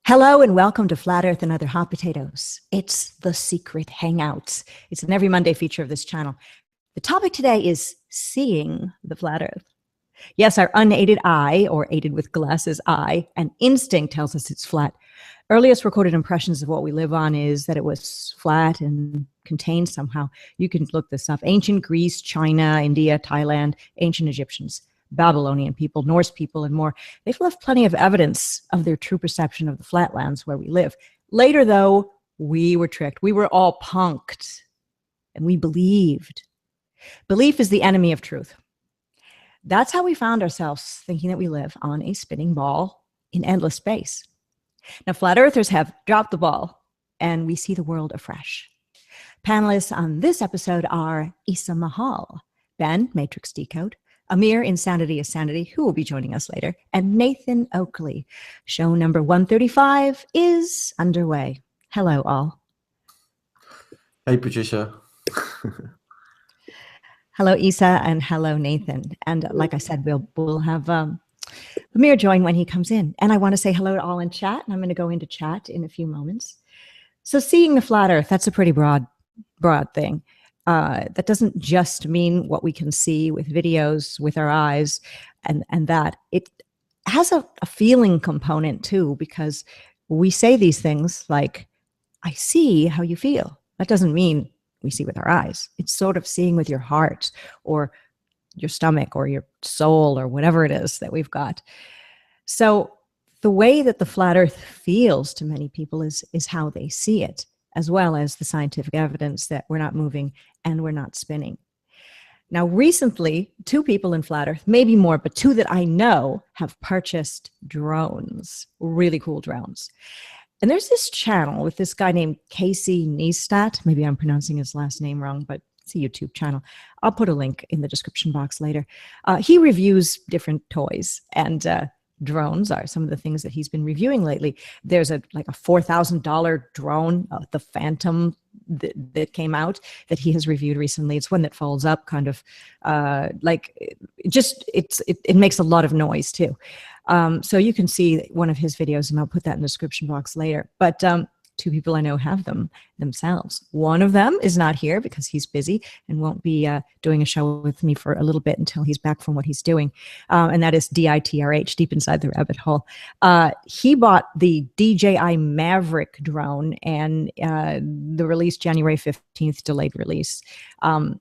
Hello and welcome to Flat Earth and Other Hot Potatoes. It's the Secret Hangouts. It's an every Monday feature of this channel. The topic today is seeing the flat Earth. Yes, our unaided eye, or aided with glasses eye, and instinct tells us it's flat. Earliest recorded impressions of what we live on is that it was flat and contained somehow. You can look this up. Ancient Greece, China, India, Thailand, ancient Egyptians, Babylonian people, Norse people, and more. They've left plenty of evidence of their true perception of the flatlands where we live. Later, though, we were tricked. We were all punked, and we believed. Belief is the enemy of truth. That's how we found ourselves thinking that we live on a spinning ball in endless space. Now, flat earthers have dropped the ball, and we see the world afresh. Panelists on this episode are Isa Mahal, Ben, Matrix Decode, Amir, Insanity is Sanity, who will be joining us later, and Nathan Oakley. Show number 135 is underway. Hello, all. Hey, Patricia. Hello, Isa, and hello, Nathan. And like I said, we'll have Amir join when he comes in. And I want to say hello to all in chat, and I'm going to go into chat in a few moments. So seeing the flat Earth, that's a pretty broad thing. That doesn't just mean what we can see with videos with our eyes and that. It has a feeling component too, because we say these things like, I see how you feel. That doesn't mean we see with our eyes. It's sort of seeing with your heart or your stomach or your soul or whatever it is that we've got. So the way that the flat Earth feels to many people is how they see it, as well as the scientific evidence that we're not moving and we're not spinning. Now, recently, 2 people in Flat Earth, maybe more, but 2 that I know have purchased drones, really cool drones. And there's this channel with this guy named Casey Neistat. Maybe I'm pronouncing his last name wrong, but it's a YouTube channel. I'll put a link in the description box later. He reviews different toys, and drones are some of the things that he's been reviewing lately. There's like a $4,000 drone, the Phantom, that came out that he has reviewed recently. It's one that folds up, kind of it makes a lot of noise too. So you can see one of his videos, and I'll put that in the description box later. But 2 people I know have them themselves. One of them is not here because he's busy and won't be doing a show with me for a little bit until he's back from what he's doing. And that is DITRH, Deep Inside the Rabbit Hole. He bought the DJI Maverick drone, and the release January 15th, delayed release. And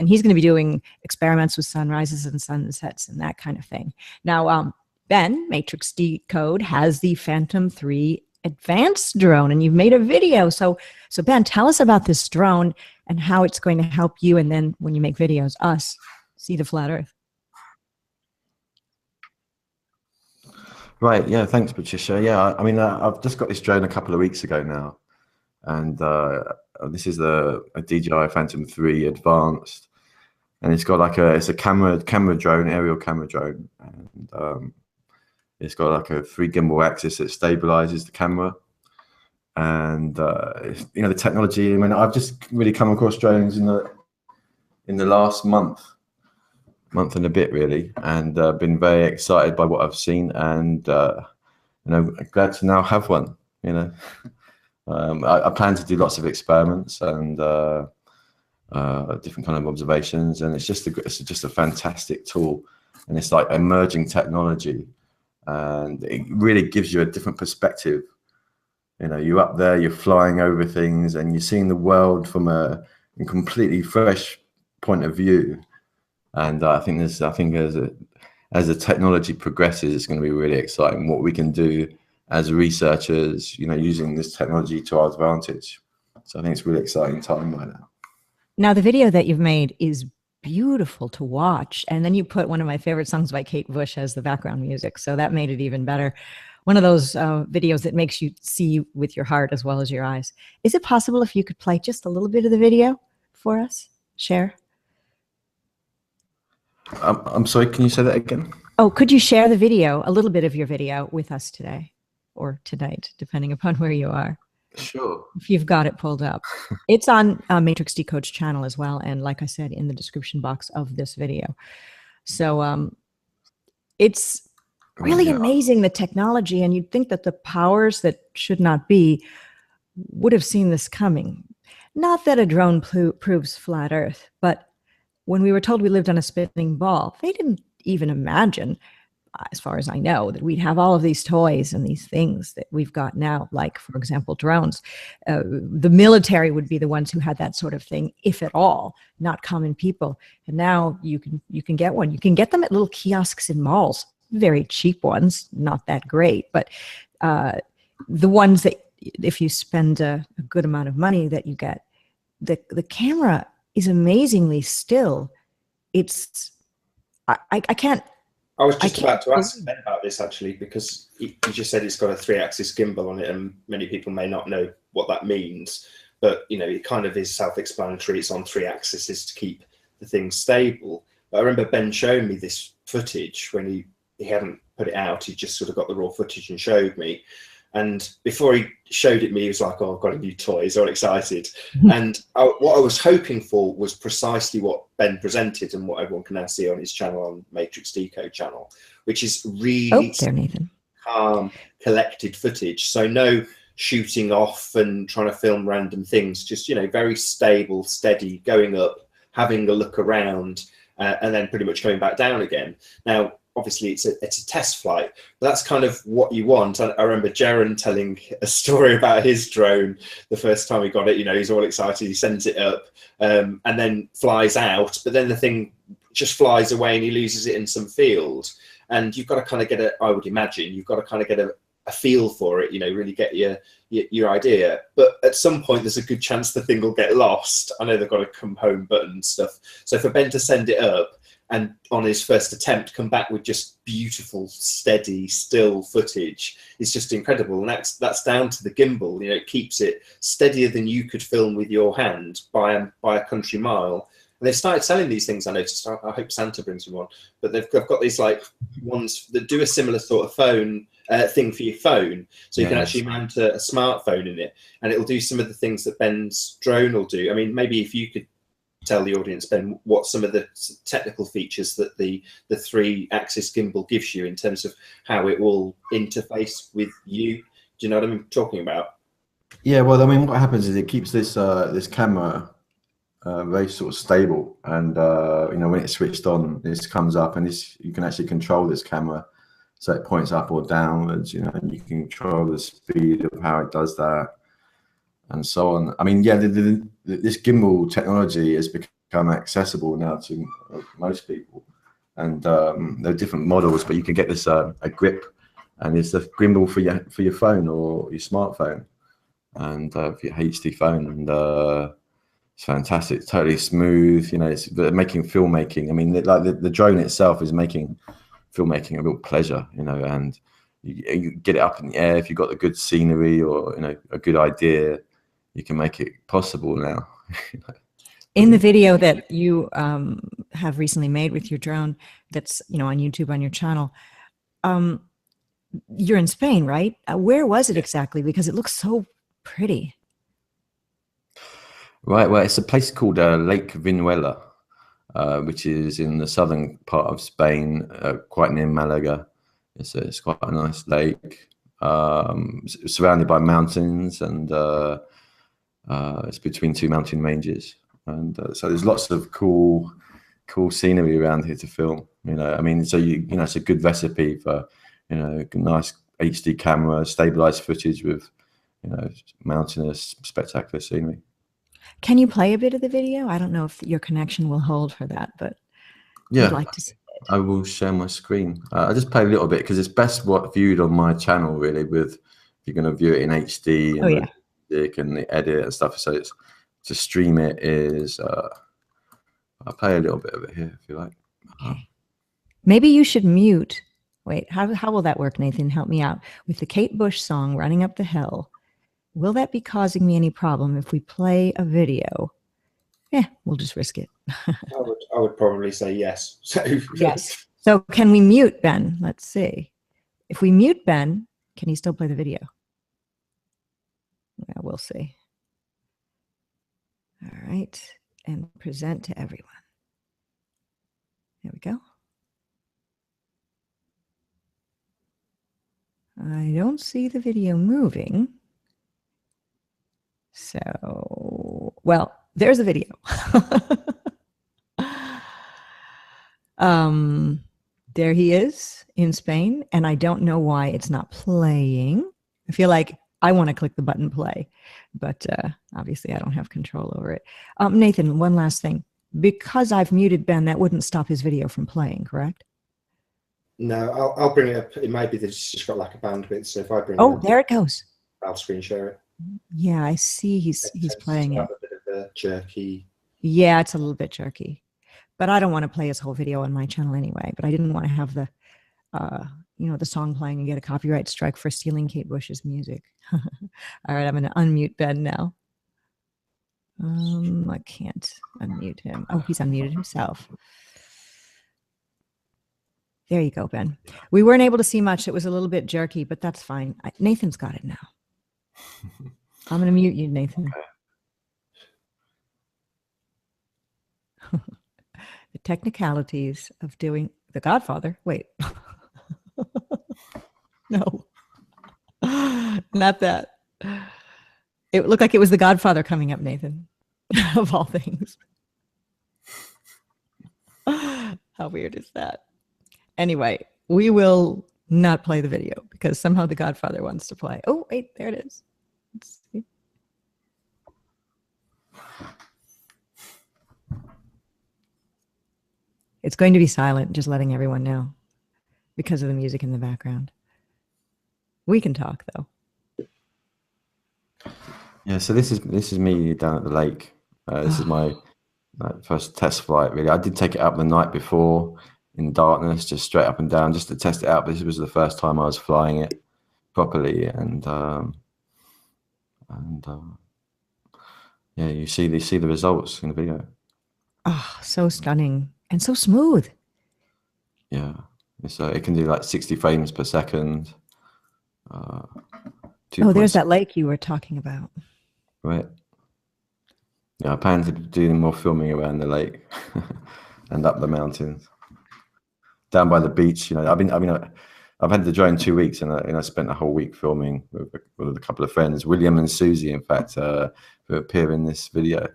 he's going to be doing experiments with sunrises and sunsets and that kind of thing. Now, Ben, Matrix Decode, has the Phantom 3 advanced drone, and you've made a video. So Ben, tell us about this drone and how it's going to help you, and then when you make videos, us see the flat Earth. Right, yeah, thanks, Patricia. Yeah, I mean, I've just got this drone a couple of weeks ago now, and this is a DJI Phantom 3 advanced, and it's got like it's a camera drone, aerial camera drone, and it's got like a 3 gimbal axis that stabilizes the camera. And you know, the technology, I mean, I've just really come across drones in the last month and a bit really, and been very excited by what I've seen, and you know, glad to now have one. You know, I plan to do lots of experiments and different kind of observations, and it's just a fantastic tool, and it's like emerging technology. And it really gives you a different perspective. You know, you're up there, you're flying over things, and you're seeing the world from a completely fresh point of view. And I think as the technology progresses, it's going to be really exciting what we can do as researchers, you know, using this technology to our advantage. So I think it's a really exciting time right now. Now, the video that you've made is beautiful to watch, and then you put one of my favorite songs by Kate Bush as the background music, so that made it even better. One of those videos that makes you see with your heart as well as your eyes. Is it possible if you could play just a little bit of the video for us? Share. I'm sorry, can you say that again? Oh, could you share the video, a little bit of your video, with us today or tonight, depending upon where you are? Sure. If you've got it pulled up. It's on Matrix Decode's channel as well, and like I said, in the description box of this video. So it's Really Yeah. amazing, the technology. And you'd think that the powers that should not be would have seen this coming. Not that a drone proves flat Earth, but when we were told we lived on a spinning ball, they didn't even imagine, as far as I know, that we'd have all of these toys and these things that we've got now, like, for example, drones. The military would be the ones who had that sort of thing, if at all, not common people. And now you can get one. You can get them at little kiosks in malls, very cheap ones, not that great, but the ones that if you spend a good amount of money that you get, the camera is amazingly still. It's I can't. I was just about to ask Ben about this, actually, because you just said it's got a 3-axis gimbal on it, and many people may not know what that means. But, you know, it kind of is self-explanatory. It's on 3 axes to keep the thing stable. But I remember Ben showing me this footage when he hadn't put it out. He just sort of got the raw footage and showed me. And before he showed it me, he was like, "Oh, I've got a new toy." He's all excited. And what I was hoping for was precisely what Ben presented and what everyone can now see on his channel, on Matrix Decode channel, which is really calm, collected footage. So no shooting off and trying to film random things, just, you know, very stable, steady, going up, having a look around, and then pretty much going back down again. Now, obviously it's a test flight, but that's kind of what you want. I remember Jaron telling a story about his drone the first time he got it. You know, he's all excited, he sends it up, and then flies out, but then the thing just flies away and he loses it in some field. And you've got to kind of get I would imagine you've got to kind of get a feel for it, you know, really get your idea. But at some point there's a good chance the thing will get lost. I know they've got a come home button and stuff. So for Ben to send it up and on his first attempt come back with just beautiful, steady, still footage is just incredible. And that's down to the gimbal. You know, it keeps it steadier than you could film with your hand by a country mile. And they've started selling these things, I noticed. I hope Santa brings me one. But they've got these like ones that do a similar sort of phone thing for your phone. So you can actually mount a smartphone in it, and it'll do some of the things that Ben's drone will do. I mean, maybe if you could tell the audience, Ben, what some of the technical features that the 3-axis gimbal gives you in terms of how it will interface with you. Do you know what I'm talking about? Yeah, well, I mean, what happens is it keeps this this camera very sort of stable, and you know, when it's switched on, this comes up, and you can actually control this camera, so it points up or downwards. You know, and you can control the speed of how it does that, and so on. I mean, yeah, this gimbal technology has become accessible now to most people, and there are different models, but you can get this a grip, and it's a gimbal for your phone or your smartphone, and for your HD phone, and it's fantastic. It's totally smooth. You know, it's making filmmaking. I mean, like the drone itself is making filmmaking a real pleasure. You know, and you get it up in the air if you've got the good scenery or, you know, a good idea. You can make it possible now. In the video that you have recently made with your drone, that's, you know, on YouTube on your channel, you're in Spain, right? Where was it exactly? Because it looks so pretty. Right, well, it's a place called Lake Vinuela, which is in the southern part of Spain, quite near Malaga. It's quite a nice lake, surrounded by mountains, and it's between 2 mountain ranges, and so there's lots of cool scenery around here to film. You know, I mean, so you know, it's a good recipe for, you know, nice HD camera, stabilized footage with, you know, mountainous, spectacular scenery. Can you play a bit of the video? I don't know if your connection will hold for that, but yeah, I'd like to see it. I will share my screen. I just play a little bit because it's best viewed on my channel, really, with, if you're going to view it in HD and the music and the edit and stuff. So it's, to stream it is, I'll play a little bit of it here if you like. Okay. Maybe you should mute. Wait, how will that work, Nathan? Help me out. With the Kate Bush song, Running Up the Hill, will that be causing me any problem if we play a video? Yeah, we'll just risk it. I would probably say yes. So yes. So can we mute Ben? Let's see. If we mute Ben, can he still play the video? Yeah, we'll see. All right. And present to everyone. There we go. I don't see the video moving. So, well, there's a video. There he is in Spain, and I don't know why it's not playing. I feel like I want to click the button play, but obviously I don't have control over it. Nathan, one last thing. Because I've muted Ben, that wouldn't stop his video from playing, correct? No, I'll bring it up. It might be that it's just got like a bandwidth. So if I bring Oh, it up, there it goes. I'll screen share it. Yeah, I see he's playing it. A bit of a jerky. Yeah, it's a little bit jerky. But I don't want to play his whole video on my channel anyway. But I didn't want to have the, the song playing and get a copyright strike for stealing Kate Bush's music. All right, I'm going to unmute Ben now. I can't unmute him. Oh, he's unmuted himself. There you go, Ben. We weren't able to see much. It was a little bit jerky, but that's fine. Nathan's got it now. I'm going to mute you, Nathan. The technicalities of doing The Godfather. Wait. No. Not that. It looked like it was The Godfather coming up, Nathan. Of all things. How weird is that? Anyway, we will not play the video because somehow The Godfather wants to play. Oh, wait, there it is. Let's see. It's going to be silent, just letting everyone know because of the music in the background. We can talk though. Yeah, so this is me down at the lake. This is my first test flight, really. I did take it up the night before in darkness, just straight up and down, just to test it out. This was the first time I was flying it properly, and yeah, you see the results in the video. Oh, so stunning and so smooth. Yeah, so it can do like 60 frames per second. There's that lake you were talking about. Right. Yeah, I plan to do more filming around the lake and up the mountains, down by the beach. I've had the drone 2 weeks, and I spent a whole week filming with a couple of friends, William and Susie, in fact, who appear in this video.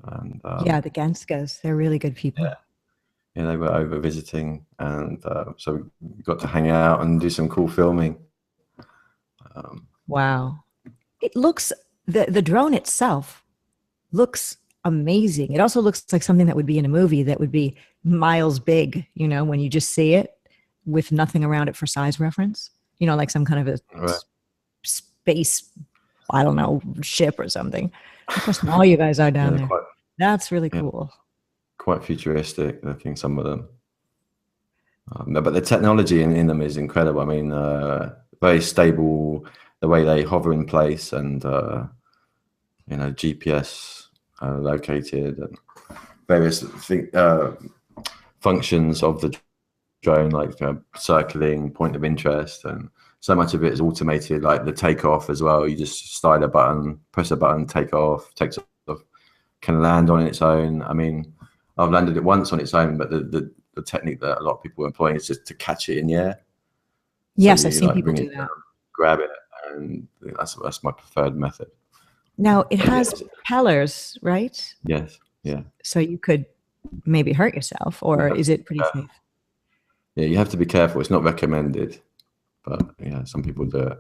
And yeah, the Ganskas, they're really good people. Yeah, they were over visiting, and so we got to hang out and do some cool filming. Wow. It looks, the drone itself looks amazing. It also looks like something that would be in a movie that would be miles big, when you just see it with nothing around it for size reference, like some kind of a space, I don't know, ship or something. Look how small you guys are down there. That's really cool. Quite futuristic, I think, some of them. But the technology in them is incredible. I mean, very stable, the way they hover in place, and GPS located, and various functions of the drone, like circling, point of interest, and so much of it is automated, like the takeoff as well. You just slide a button, press a button, take off, takes off, can land on its own. I mean, I've landed it once on its own, but the technique that a lot of people are employing is just to catch it in the air. Yes, I've seen people do that. Grab it, and that's my preferred method. Now it has propellers, right? Yes. Yeah. So you could maybe hurt yourself, or is it pretty safe? Yeah, you have to be careful. It's not recommended, but yeah, some people do it.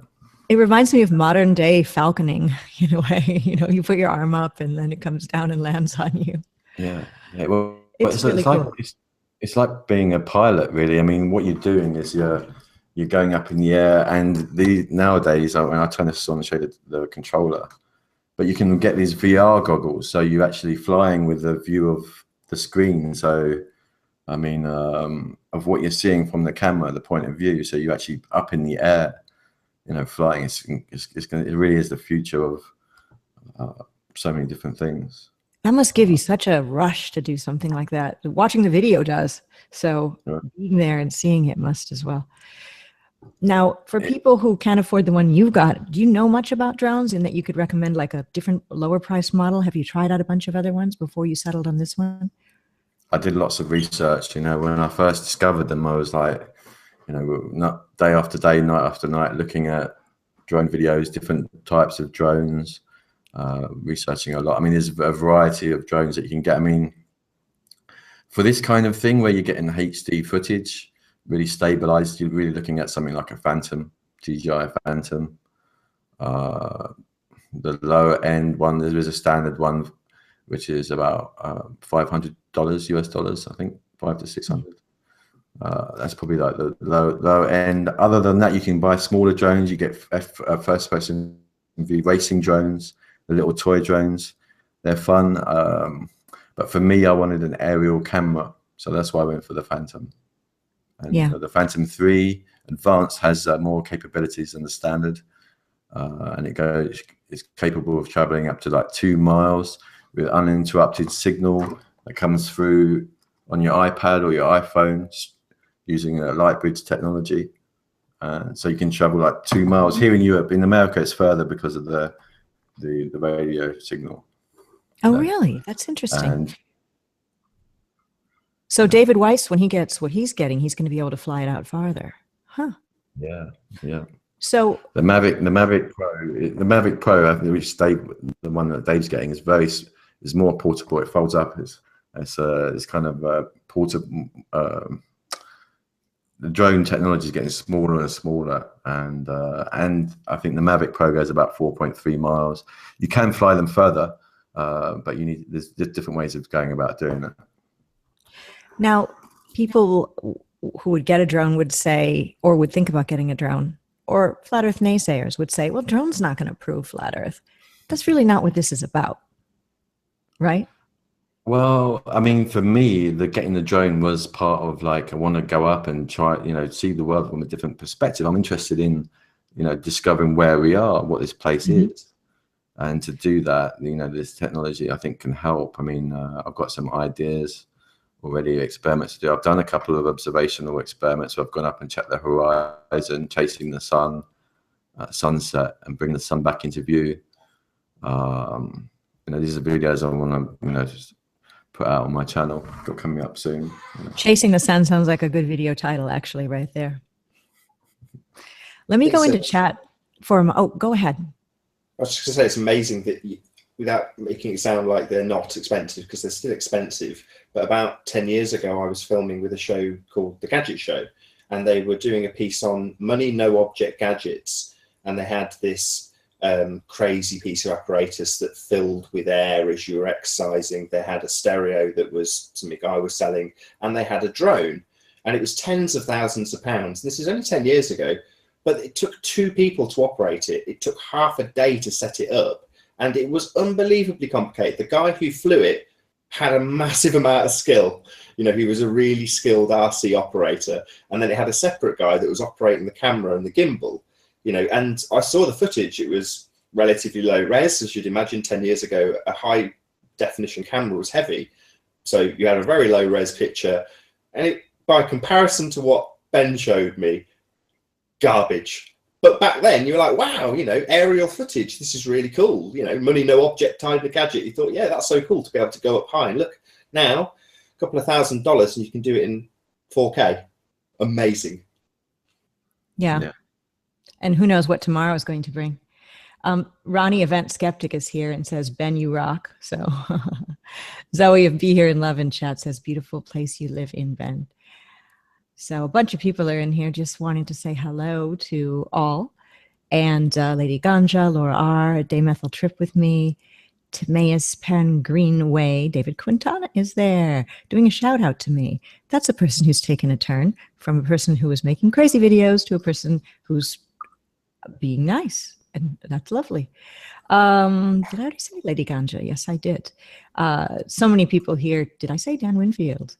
It reminds me of modern day falconing in a way. You put your arm up and then it comes down and lands on you. Yeah. Well, it's really cool. It's like being a pilot, really. I mean, what you're doing is you're going up in the air, and nowadays, when I turn this on and show the controller, but you can get these VR goggles, so you're actually flying with a view of the screen. So, I mean, of what you're seeing from the camera, the point of view. So you're actually up in the air, flying. It really is the future of so many different things. That must give you such a rush to do something like that. Watching the video does. So being there and seeing it must as well. Now, for people who can't afford the one you've got, do you know much about drones in that you could recommend like a different lower price model? Have you tried out a bunch of other ones before you settled on this one? I did lots of research. When I first discovered them, I was like, you know, not day after day, night after night, looking at drone videos, different types of drones, researching a lot. I mean, there's a variety of drones that you can get. I mean, for this kind of thing where you're getting HD footage, really stabilized, you're really looking at something like a Phantom, DJI Phantom. The lower end one, there is a standard one, which is about $500 US dollars, I think, 500 to 600. That's probably like the low end. Other than that, you can buy smaller drones. You get first person view racing drones, the little toy drones. They're fun. But for me, I wanted an aerial camera, so that's why I went for the Phantom. And the Phantom 3 Advanced has more capabilities than the standard, and it's capable of traveling up to like 2 miles with uninterrupted signal that comes through on your iPad or your iPhone using a light bridge technology. So you can travel like 2 miles. Here in Europe, in America, it's further because of the radio signal. Oh, really? That's interesting. And so David Weiss, when he gets what he's getting, he's going to be able to fly it out farther. Huh. Yeah. So the Mavic Pro, which Dave, the one that Dave's getting, is more portable. It folds up. It's kind of portable. The drone technology is getting smaller and smaller, and I think the Mavic Pro goes about 4.3 miles. You can fly them further, but there's different ways of going about doing it. Now, people who would get a drone would say, or would think about getting a drone, or flat Earth naysayers would say, well, drone's not going to prove flat Earth. That's really not what this is about, right? Well, I mean, for me, getting the drone was part of like, I want to go up and try, see the world from a different perspective. I'm interested in, discovering where we are, what this place is. And to do that, this technology I think can help. I mean, I've got some ideas already, experiments to do. I've done a couple of observational experiments where I've gone up and checked the horizon, chasing the sun at sunset and bring the sun back into view. These are videos I want to, just put out on my channel. Got coming up soon. Chasing the Sun sounds like a good video title, actually, right there. Let me go into chat for a moment. Oh, go ahead. I was just going to say, it's amazing that without making it sound like they're not expensive, because they're still expensive. But about 10 years ago, I was filming with a show called the Gadget Show, and they were doing a piece on money, no object gadgets. And they had this crazy piece of apparatus that filled with air as you were exercising. They had a stereo that was something I was selling, and they had a drone, and it was tens of thousands of pounds. This is only 10 years ago, but it took 2 people to operate it. It took half a day to set it up, and it was unbelievably complicated. The guy who flew it had a massive amount of skill. He was a really skilled RC operator, and then it had a separate guy that was operating the camera and the gimbal. And I saw the footage. It was relatively low res, as you'd imagine. 10 years ago, a high definition camera was heavy. So you had a very low res picture. And by comparison to what Ben showed me, garbage. But back then you were like, wow, aerial footage. This is really cool. Money, no object tied to gadget. You thought, yeah, that's so cool to be able to go up high. And look, now, a couple of $1,000 and you can do it in 4K. Amazing. Yeah. And who knows what tomorrow is going to bring. Ronnie Event Skeptic is here and says, Ben, you rock. So Zoe of Be Here in Love in chat says, beautiful place you live in, Ben. So a bunch of people are in here just wanting to say hello to all. And Lady Ganja, Laura R., a Daymethyl Trip with me, Timaeus Pen Greenway, David Quintana is there doing a shout out to me. That's a person who's taken a turn from a person who was making crazy videos to a person who's being nice, and that's lovely. Did I already say Lady Ganja? Yes, I did. So many people here. Did I say Dan Winfield?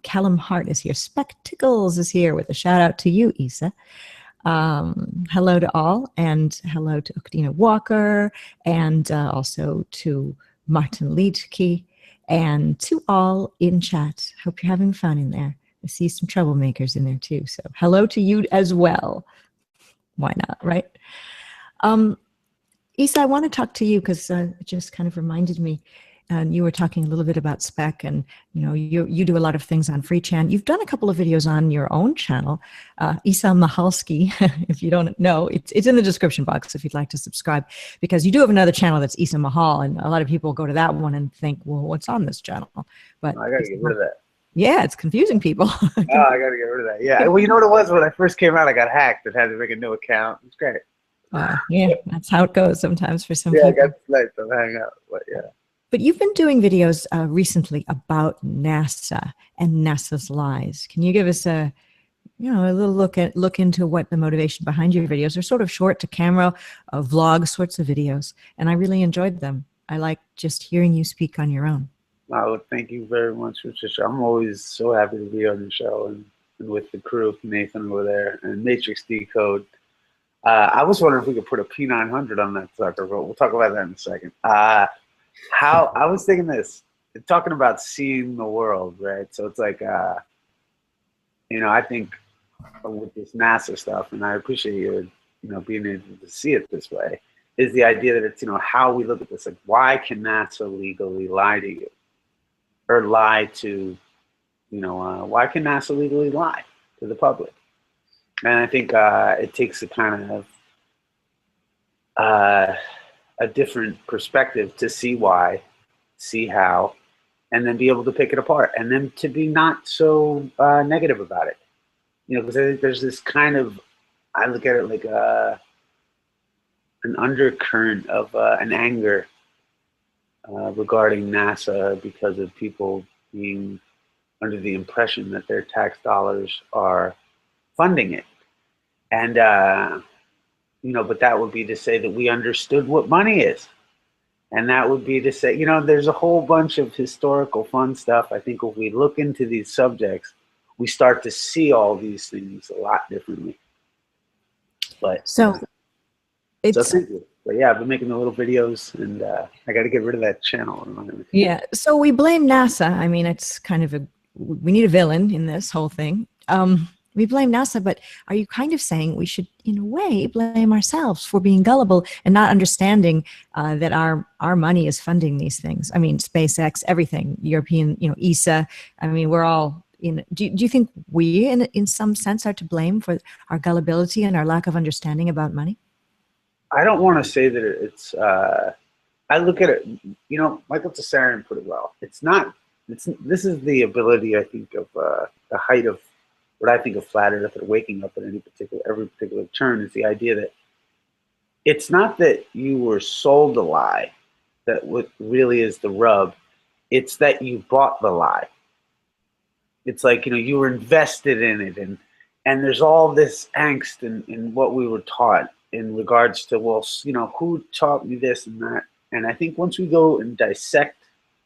Callum Hart is here. Spectacles is here with a shout out to you, Isa. Hello to all, and hello to Ukdina Walker, and also to Martin Leedke, and to all in chat. Hope you're having fun in there. I see some troublemakers in there too. So hello to you as well. Why not, right? Isa, I want to talk to you because it just kind of reminded me. and you were talking a little bit about spec, and you do a lot of things on FreeChan. You've done a couple of videos on your own channel, Isa Mahalski. If you don't know, it's in the description box if you'd like to subscribe, because you do have another channel that's Isa Mahal, and a lot of people go to that one and think, well, what's on this channel? But I gotta get rid of that. Yeah, it's confusing people. Oh, I gotta get rid of that. Yeah, well, you know what it was when I first came out? I got hacked and had to make a new account. It's great. Yeah, that's how it goes sometimes for some people. people. I got sniped on hang out, but yeah. But you've been doing videos recently about NASA and NASA's lies. Can you give us a little look into what the motivation behind your videos? They're sort of short to camera, vlog sorts of videos, and I really enjoyed them. I like just hearing you speak on your own. Oh, thank you very much, Patricia. I'm always so happy to be on the show and with the crew, Nathan over there, and Matrix Decode. I was wondering if we could put a P900 on that sucker, but we'll talk about that in a second. I was thinking this, talking about seeing the world, right? So it's like, I think with this NASA stuff, and I appreciate you, being able to see it this way, is the idea that it's, how we look at this. Like, why can NASA legally lie to you? Or lie to, why can NASA legally lie to the public? And I think it takes a kind of a different perspective to see why, see how, and then be able to pick it apart, and then to be not so negative about it. Because I think there's this kind of, I look at it like an undercurrent of an anger regarding NASA because of people being under the impression that their tax dollars are funding it. And, but that would be to say that we understood what money is. And that would be to say, there's a whole bunch of historical fun stuff. I think if we look into these subjects, we start to see all these things a lot differently. But so thank you. But yeah, I've been making the little videos, and I got to get rid of that channel. Yeah. So we blame NASA. I mean, it's kind of we need a villain in this whole thing. We blame NASA, but are you kind of saying we should, in a way, blame ourselves for being gullible and not understanding that our money is funding these things? I mean, SpaceX, everything, European, ESA. I mean, we're all in. Do you think we, in some sense, are to blame for our gullibility and our lack of understanding about money? I don't want to say that it's. I look at it. Michael Tsarian put it well. It's not. This is the ability, I think, of the height of what I think of flat earth or waking up at every particular turn is the idea that it's not that you were sold a lie that what really is the rub. It's that you bought the lie. It's like, you were invested in it, and there's all this angst in what we were taught in regards to, well, who taught me this and that. And I think once we go and dissect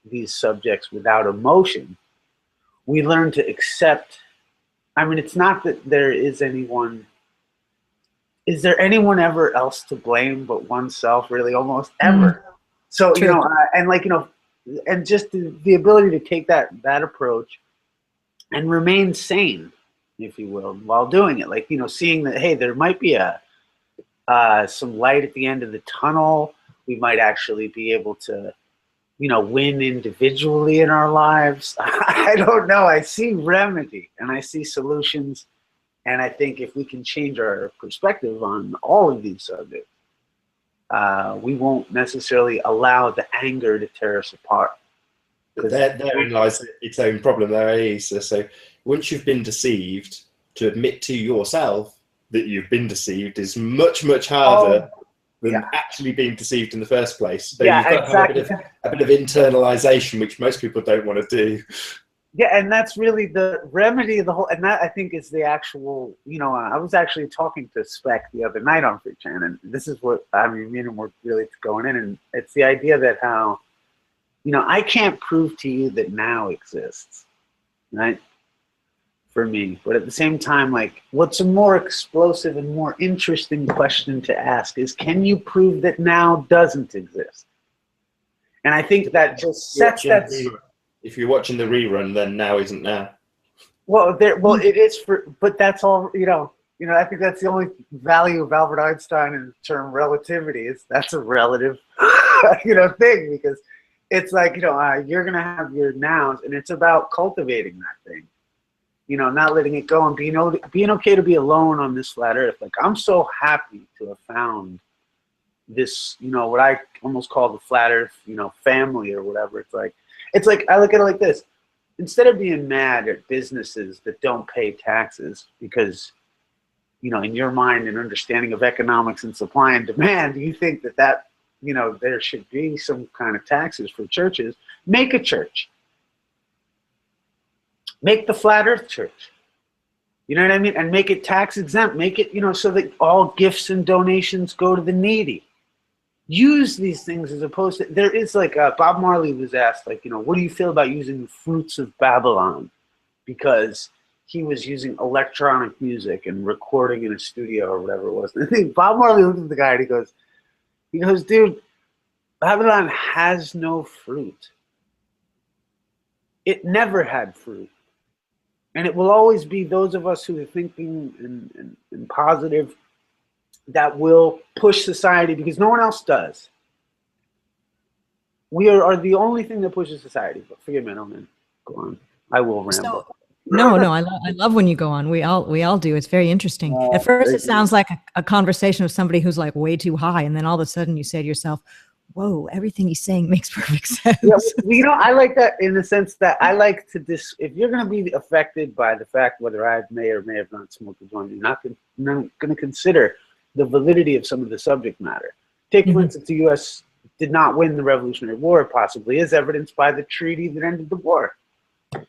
these subjects without emotion, we learn to accept. I mean, it's not that there is anyone. Is there anyone ever else to blame but oneself? Really, almost ever. So and just the ability to take that approach and remain sane, if you will, while doing it. Like, seeing that, hey, there might be some light at the end of the tunnel. We might actually be able to, win individually in our lives. I don't know. I see remedy and I see solutions. And I think if we can change our perspective on all of these subjects, we won't necessarily allow the anger to tear us apart. But therein lies its own problem there, Isa. So once you've been deceived, to admit to yourself that you've been deceived is much, much harder than actually being deceived in the first place. So you've got to have a bit of internalization, which most people don't want to do. Yeah, and that's really the remedy of the whole, and that I think is the actual, I was actually talking to Spec the other night on FreeChan, and this is what, I mean, me and him were really going in, and it's the idea that how, I can't prove to you that now exists, right? For me, but at the same time, like, what's a more explosive and more interesting question to ask is, can you prove that now doesn't exist? And I think that just sets that. If you're watching the rerun, then now isn't now. Well, it is but that's all. I think that's the only value of Albert Einstein in the term relativity is that's a relative, thing, because it's like, you know, you're going to have your nows, and it's about cultivating that thing. You know, not letting it go and being okay to be alone on this flat earth. Like, I'm so happy to have found this, you know, what I almost call the flat earth, you know, family or whatever. It's like I look at it like this. Instead of being mad at businesses that don't pay taxes because, you know, in your mind and understanding of economics and supply and demand, you think that, you know, there should be some kind of taxes for churches. Make a church. Make the flat earth church. You know what I mean? And make it tax exempt. Make it, you know, so that all gifts and donations go to the needy. Use these things as opposed to, there is like, Bob Marley was asked, like, you know, what do you feel about using the fruits of Babylon? Because he was using electronic music and recording in a studio or whatever it was. And I think Bob Marley looked at the guy and he goes, dude, Babylon has no fruit. It never had fruit. And it will always be those of us who are thinking and positive that will push society because no one else does. We are the only thing that pushes society. But forgive me, I don't mean go on. I will ramble. So, no, I love when you go on. We all do. It's very interesting. At first, it sounds like a conversation with somebody who's like way too high, and then all of a sudden you say to yourself, whoa, everything he's saying makes perfect sense. Yeah, you know, I like that in the sense that I like to if you're going to be affected by the fact whether I may or may have not smoked a joint, you're not going to consider the validity of some of the subject matter. Take, for instance, the U.S. did not win the Revolutionary War, possibly, as evidenced by the treaty that ended the war. I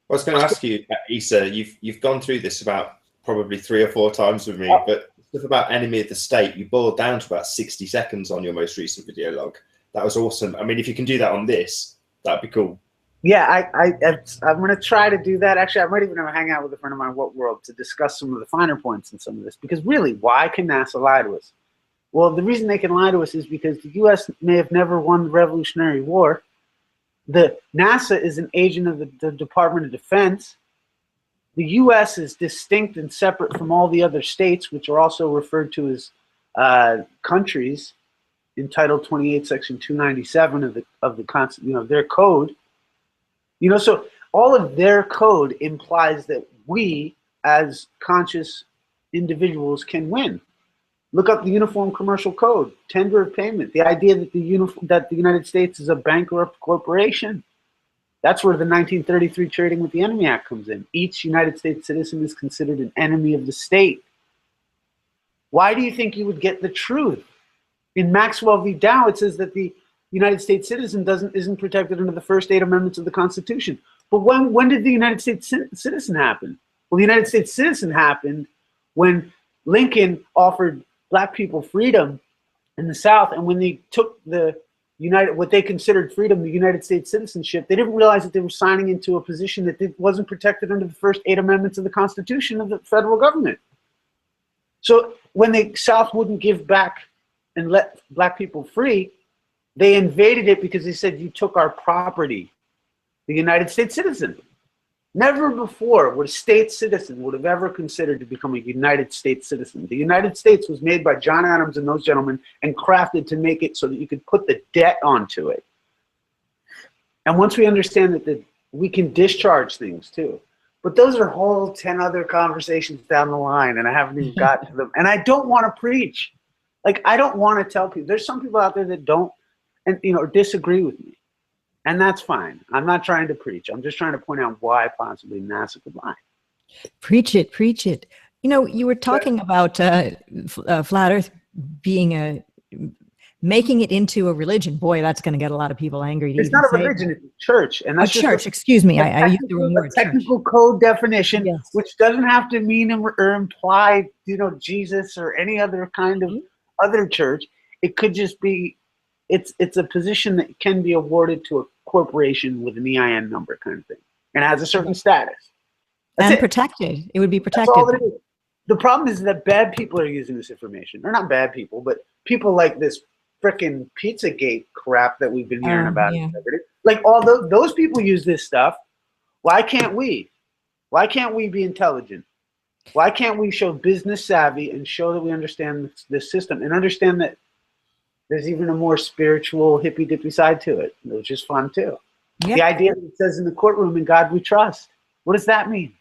was going to ask you, Issa, you've gone through this about probably 3 or 4 times with me, but stuff about enemy of the state, you boiled down to about 60 seconds on your most recent video log. That was awesome. I mean, if you can do that on this, that'd be cool. Yeah, I'm going to try to do that. Actually, I might even hang out with a friend of mine, What World, to discuss some of the finer points in some of this. Because really, why can NASA lie to us? Well, the reason they can lie to us is because the U.S. may have never won the Revolutionary War. The NASA is an agent of the Department of Defense. The U.S. is distinct and separate from all the other states, which are also referred to as countries in Title 28, Section 297 of the you know, their code. You know, so all of their code implies that we, as conscious individuals, can win. Look up the Uniform Commercial Code, tender of payment, the idea that the United States is a bankrupt corporation. That's where the 1933 Trading with the Enemy Act comes in. Each United States citizen is considered an enemy of the state. Why do you think you would get the truth? In Maxwell v. Dow, it says that the United States citizen isn't protected under the first 8 amendments of the Constitution. But when did the United States citizen happen? Well, the United States citizen happened when Lincoln offered black people freedom in the South, and when they took what they considered freedom, the United States citizenship, they didn't realize that they were signing into a position that wasn't protected under the first 8 amendments of the Constitution of the federal government. So when the South wouldn't give back and let black people free, they invaded it because they said, you took our property, the United States citizen. Never before would a state citizen would have ever considered to become a United States citizen. The United States was made by John Adams and those gentlemen and crafted to make it so that you could put the debt onto it. And once we understand that we can discharge things too. But those are whole 10 other conversations down the line, and I haven't even gotten to them. And I don't want to preach. Like, I don't want to tell people. There's some people out there that don't, and you know, disagree with me. And that's fine. I'm not trying to preach. I'm just trying to point out why possibly NASA could lie. Preach it, preach it. You know, you were talking about flat Earth being making it into a religion. Boy, that's going to get a lot of people angry. It's not a religion, it's a church. And that's a church, excuse me. I used the wrong word. Technical code definition, yes. Which doesn't have to mean or imply, you know, Jesus or any other kind of other church. It could just be, it's a position that can be awarded to a corporation with an EIN number kind of thing. And has a certain status. That's and protected. It would be protected. That's all it is. The problem is that bad people are using this information. Or not bad people, but people like this frickin' Pizzagate crap that we've been hearing about. Yeah. Like all those people use this stuff. Why can't we? Why can't we be intelligent? Why can't we show business savvy and show that we understand this system and understand that there's even a more spiritual hippy dippy side to it, which is fun too. Yeah. The idea that it says in the courtroom, "In God we trust." What does that mean?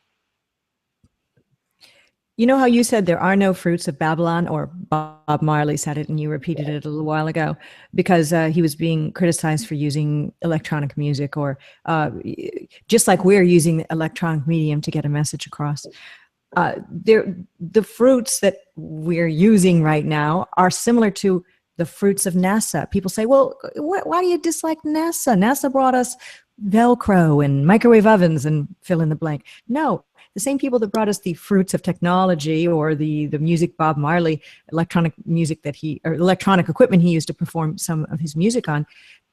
You know how you said there are no fruits of Babylon, or Bob Marley said it and you repeated it a little while ago, because he was being criticized for using electronic music, or just like we're using the electronic medium to get a message across. The fruits that we're using right now are similar to the fruits of NASA. People say, well, why do you dislike NASA? NASA brought us Velcro and microwave ovens and fill in the blank. No, the same people that brought us the fruits of technology, or the music Bob Marley, electronic music or electronic equipment he used to perform some of his music on,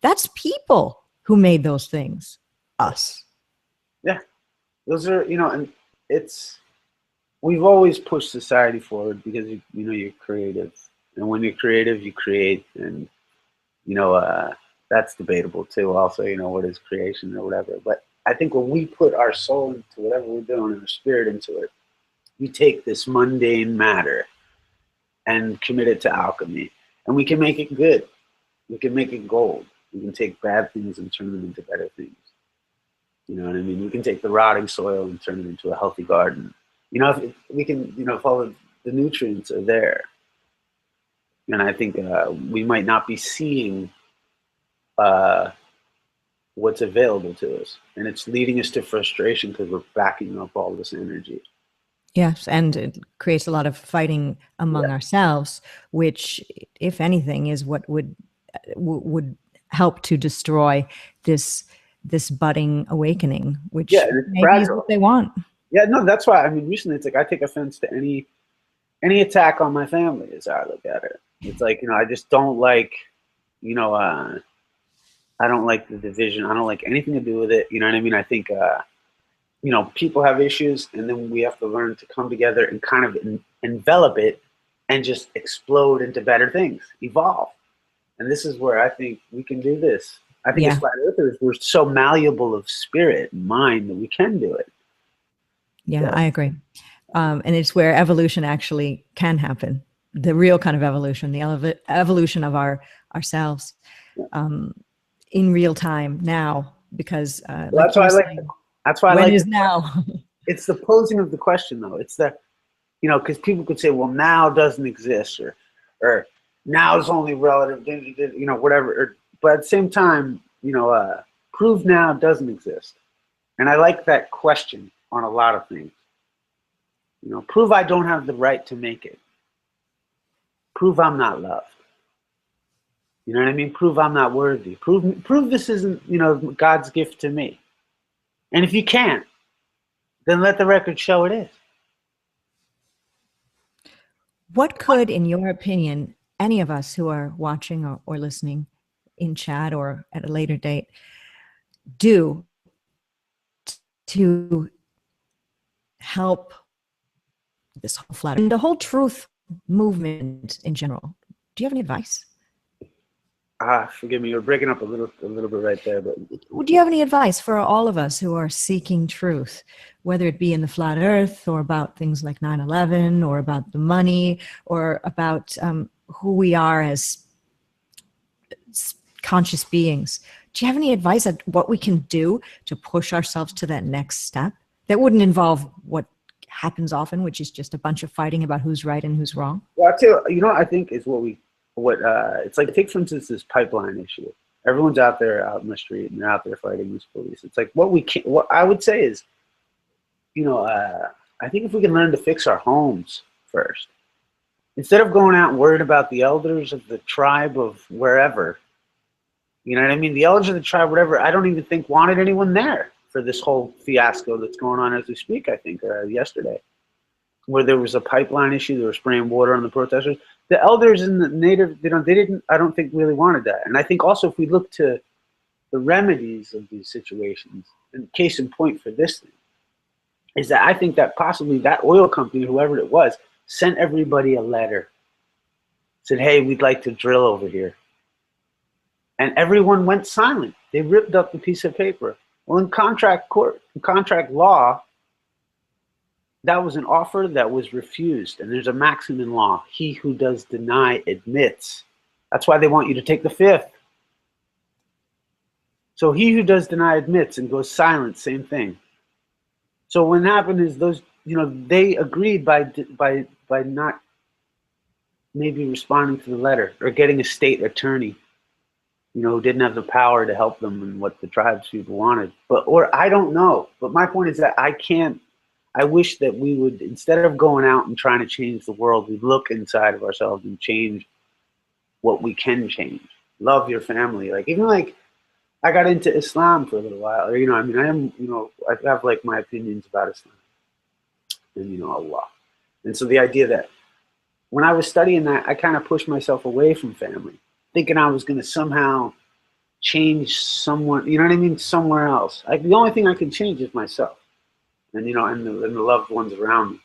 that's people who made those things, us. Yeah, those are, and we've always pushed society forward because, you're creative. And when you're creative, you create, and, that's debatable too. Also, what is creation or whatever. But I think when we put our soul into whatever we're doing and our spirit into it, we take this mundane matter and commit it to alchemy. And we can make it good. We can make it gold. We can take bad things and turn them into better things. You know what I mean? We can take the rotting soil and turn it into a healthy garden. If we can, if all of the nutrients are there. And I think we might not be seeing what's available to us. And it's leading us to frustration because we're backing up all this energy. Yes, and it creates a lot of fighting among ourselves, which, if anything, is what would help to destroy this budding awakening, which maybe is what they want. Yeah, no, that's why. I mean, recently it's like I take offense to any attack on my family, as I look at it. It's like, I just don't like, I don't like the division. I don't like anything to do with it. You know what I mean? I think, people have issues, and then we have to learn to come together and kind of envelop it and just explode into better things, evolve. And this is where I think we can do this. I think as flat earthers, we're so malleable of spirit and mind that we can do it. Yeah, I agree. And it's where evolution actually can happen. The real kind of evolution, the evolution of ourselves in real time now, because that's why I like is now. It's the posing of the question, though. It's the, because people could say, well, now doesn't exist, or now is only relative, whatever. But at the same time, prove now doesn't exist. And I like that question on a lot of things. Prove I don't have the right to make it. Prove I'm not loved. You know what I mean? Prove I'm not worthy. Prove this isn't, God's gift to me. And if you can't, then let the record show it is. What could, in your opinion, any of us who are watching or listening in chat or at a later date do to help this whole flat and the whole truth movement in general? Do you have any advice? Forgive me, you're breaking up a little bit right there. But do you have any advice for all of us who are seeking truth, whether it be in the flat earth, or about things like 9/11, or about the money, or about who we are as conscious beings? Do you have any advice on what we can do to push ourselves to that next step that wouldn't involve what happens often, which is just a bunch of fighting about who's right and who's wrong? Well, I'll tell you, I think is it's like, take for instance this pipeline issue. Everyone's out there out in the street and they're out there fighting these police. It's like what I would say is, I think if we can learn to fix our homes first, instead of going out and worried about the elders of the tribe of wherever, you know what I mean? The elders of the tribe, whatever, I don't even think wanted anyone there for this whole fiasco that's going on as we speak, I think, yesterday, where there was a pipeline issue. They were spraying water on the protesters. The elders and the native, they didn't, I don't think, really wanted that. And I think also if we look to the remedies of these situations, and case in point for this thing, is that I think that possibly that oil company, whoever it was, sent everybody a letter, said, hey, we'd like to drill over here. And everyone went silent. They ripped up the piece of paper. Well, in contract law, that was an offer that was refused. And there's a maxim in law: he who does deny admits. That's why they want you to take the fifth. So he who does deny admits and goes silent, same thing. So what happened is those, you know, they agreed by not maybe responding to the letter or getting a state attorney, you know, who didn't have the power to help them in what the tribes people wanted. Or I don't know. But my point is that I wish that we would, instead of going out and trying to change the world, we look inside of ourselves and change what we can change. Love your family. Like, even like, I got into Islam for a little while. Or, you know, I mean, I am, you know, I have like my opinions about Islam and, you know, Allah. And so the idea that when I was studying that, I kind of pushed myself away from family, thinking I was going to somehow change someone, you know what I mean, somewhere else. The only thing I can change is myself and, you know, and the loved ones around me.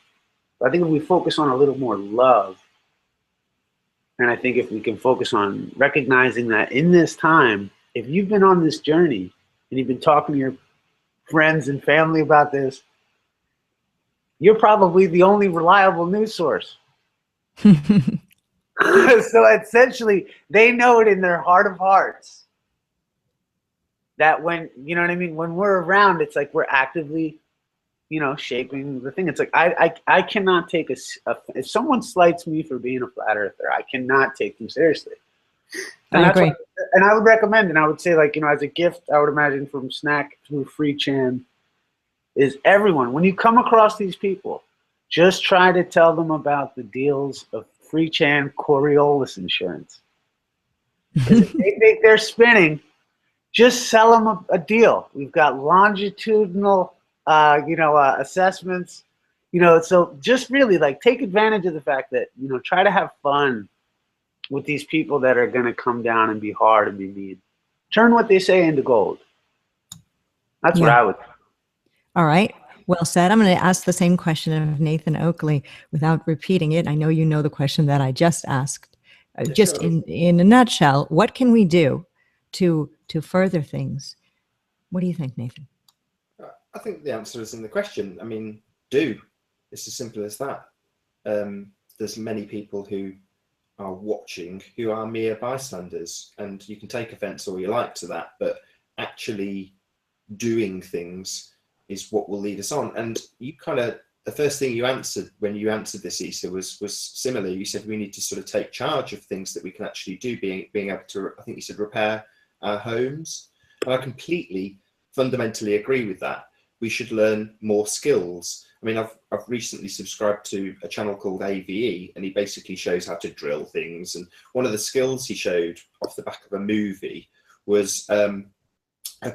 But I think if we focus on a little more love, and I think if we can focus on recognizing that in this time, if you've been on this journey and you've been talking to your friends and family about this, you're probably the only reliable news source. So essentially, they know it in their heart of hearts that when, you know what I mean, when we're around, it's like we're actively, you know, shaping the thing. It's like I cannot take if someone slights me for being a flat earther, I cannot take them seriously. And I agree. And I would recommend, and I would say, like, you know, as a gift, I would imagine from Snack through Free Chan, is everyone, when you come across these people, just try to tell them about the deals of Free Chan Coriolis insurance. Because if they think they're spinning, just sell them a deal. We've got longitudinal, you know, assessments, you know, so just really like take advantage of the fact that, you know, try to have fun with these people that are going to come down and be hard and be mean. Turn what they say into gold. That's what I would do. All right. Well said. I'm going to ask the same question of Nathan Oakley without repeating it. I know you know the question that I just asked. Just in a nutshell, what can we do to further things? What do you think, Nathan? I think the answer is in the question. I mean, do. It's as simple as that. There's many people who are watching who are mere bystanders, and you can take offense all you like to that, but actually doing things is what will lead us on. And you kind of, the first thing you answered when you answered this, Issa, was similar. You said we need to sort of take charge of things that we can actually do, being able to, I think you said, repair our homes. And I completely fundamentally agree with that. We should learn more skills. I mean, I've recently subscribed to a channel called AVE, and he basically shows how to drill things. And one of the skills he showed off the back of a movie was a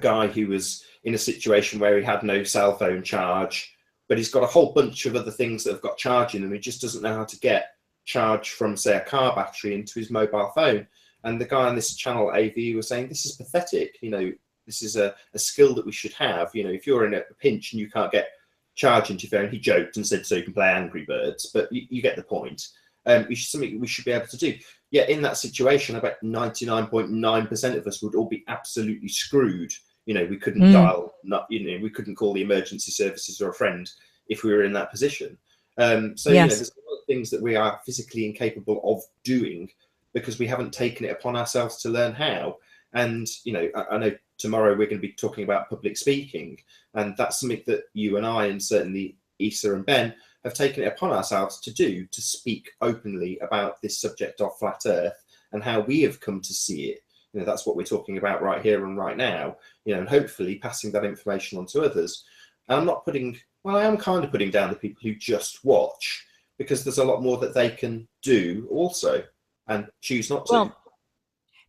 guy who was in a situation where he had no cell phone charge, but he's got a whole bunch of other things that have got charge in them. He just doesn't know how to get charge from, say, a car battery into his mobile phone. And the guy on this channel, AVE, was saying, this is pathetic. You know, this is a skill that we should have. You know, if you're in a pinch and you can't get charge into your phone, he joked and said, so you can play Angry Birds, but you get the point. It's something we should be able to do. Yeah, in that situation, I bet 99.9% of us would all be absolutely screwed. You know, we couldn't dial, we couldn't call the emergency services or a friend if we were in that position. So, you know, there's a lot of things that we are physically incapable of doing because we haven't taken it upon ourselves to learn how. And, you know, I know tomorrow we're going to be talking about public speaking, and that's something that you and I, and certainly Issa and Ben, have taken it upon ourselves to do, to speak openly about this subject of flat Earth and how we have come to see it. You know, that's what we're talking about right here and right now, you know, and hopefully passing that information on to others. And I'm not putting, well, I am kind of putting down the people who just watch, because there's a lot more that they can do also and choose not to. Well,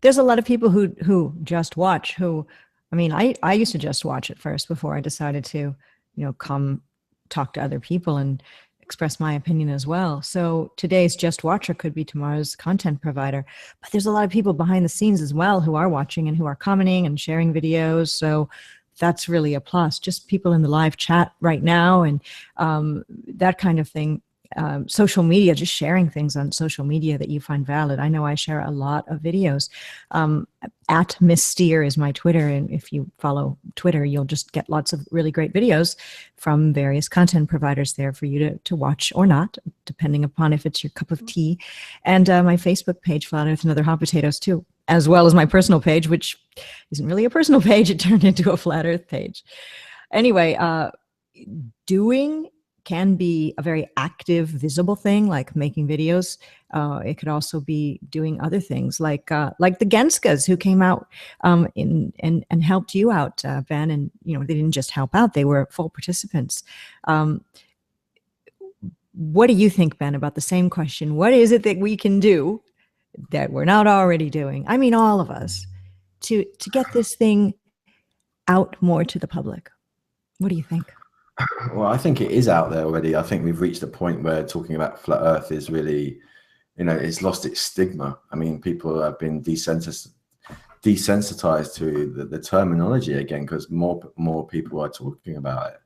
there's a lot of people who just watch, who, I mean, I used to just watch at first before I decided to, you know, come talk to other people and express my opinion as well. So today's just watcher could be tomorrow's content provider, but there's a lot of people behind the scenes as well who are watching and who are commenting and sharing videos. So that's really a plus. Just people in the live chat right now and that kind of thing. social media, just sharing things on social media that you find valid. I know I share a lot of videos. At Miss Steer is my Twitter, and if you follow Twitter, you'll just get lots of really great videos from various content providers there for you to watch or not, depending upon if it's your cup of tea. And my Facebook page, Flat Earth and Other Hot Potatoes, too, as well as my personal page, which isn't really a personal page. It turned into a Flat Earth page. Anyway, doing can be a very active, visible thing, like making videos. It could also be doing other things, like the Genskas, who came out and helped you out, Ben. And they didn't just help out; they were full participants. What do you think, Ben, about the same question? What is it that we can do that we're not already doing? I mean, all of us, to get this thing out more to the public. What do you think? Well, I think it is out there already. I think we've reached a point where talking about flat Earth is really, it's lost its stigma. I mean, people have been desensitized to the terminology again, because more people are talking about it.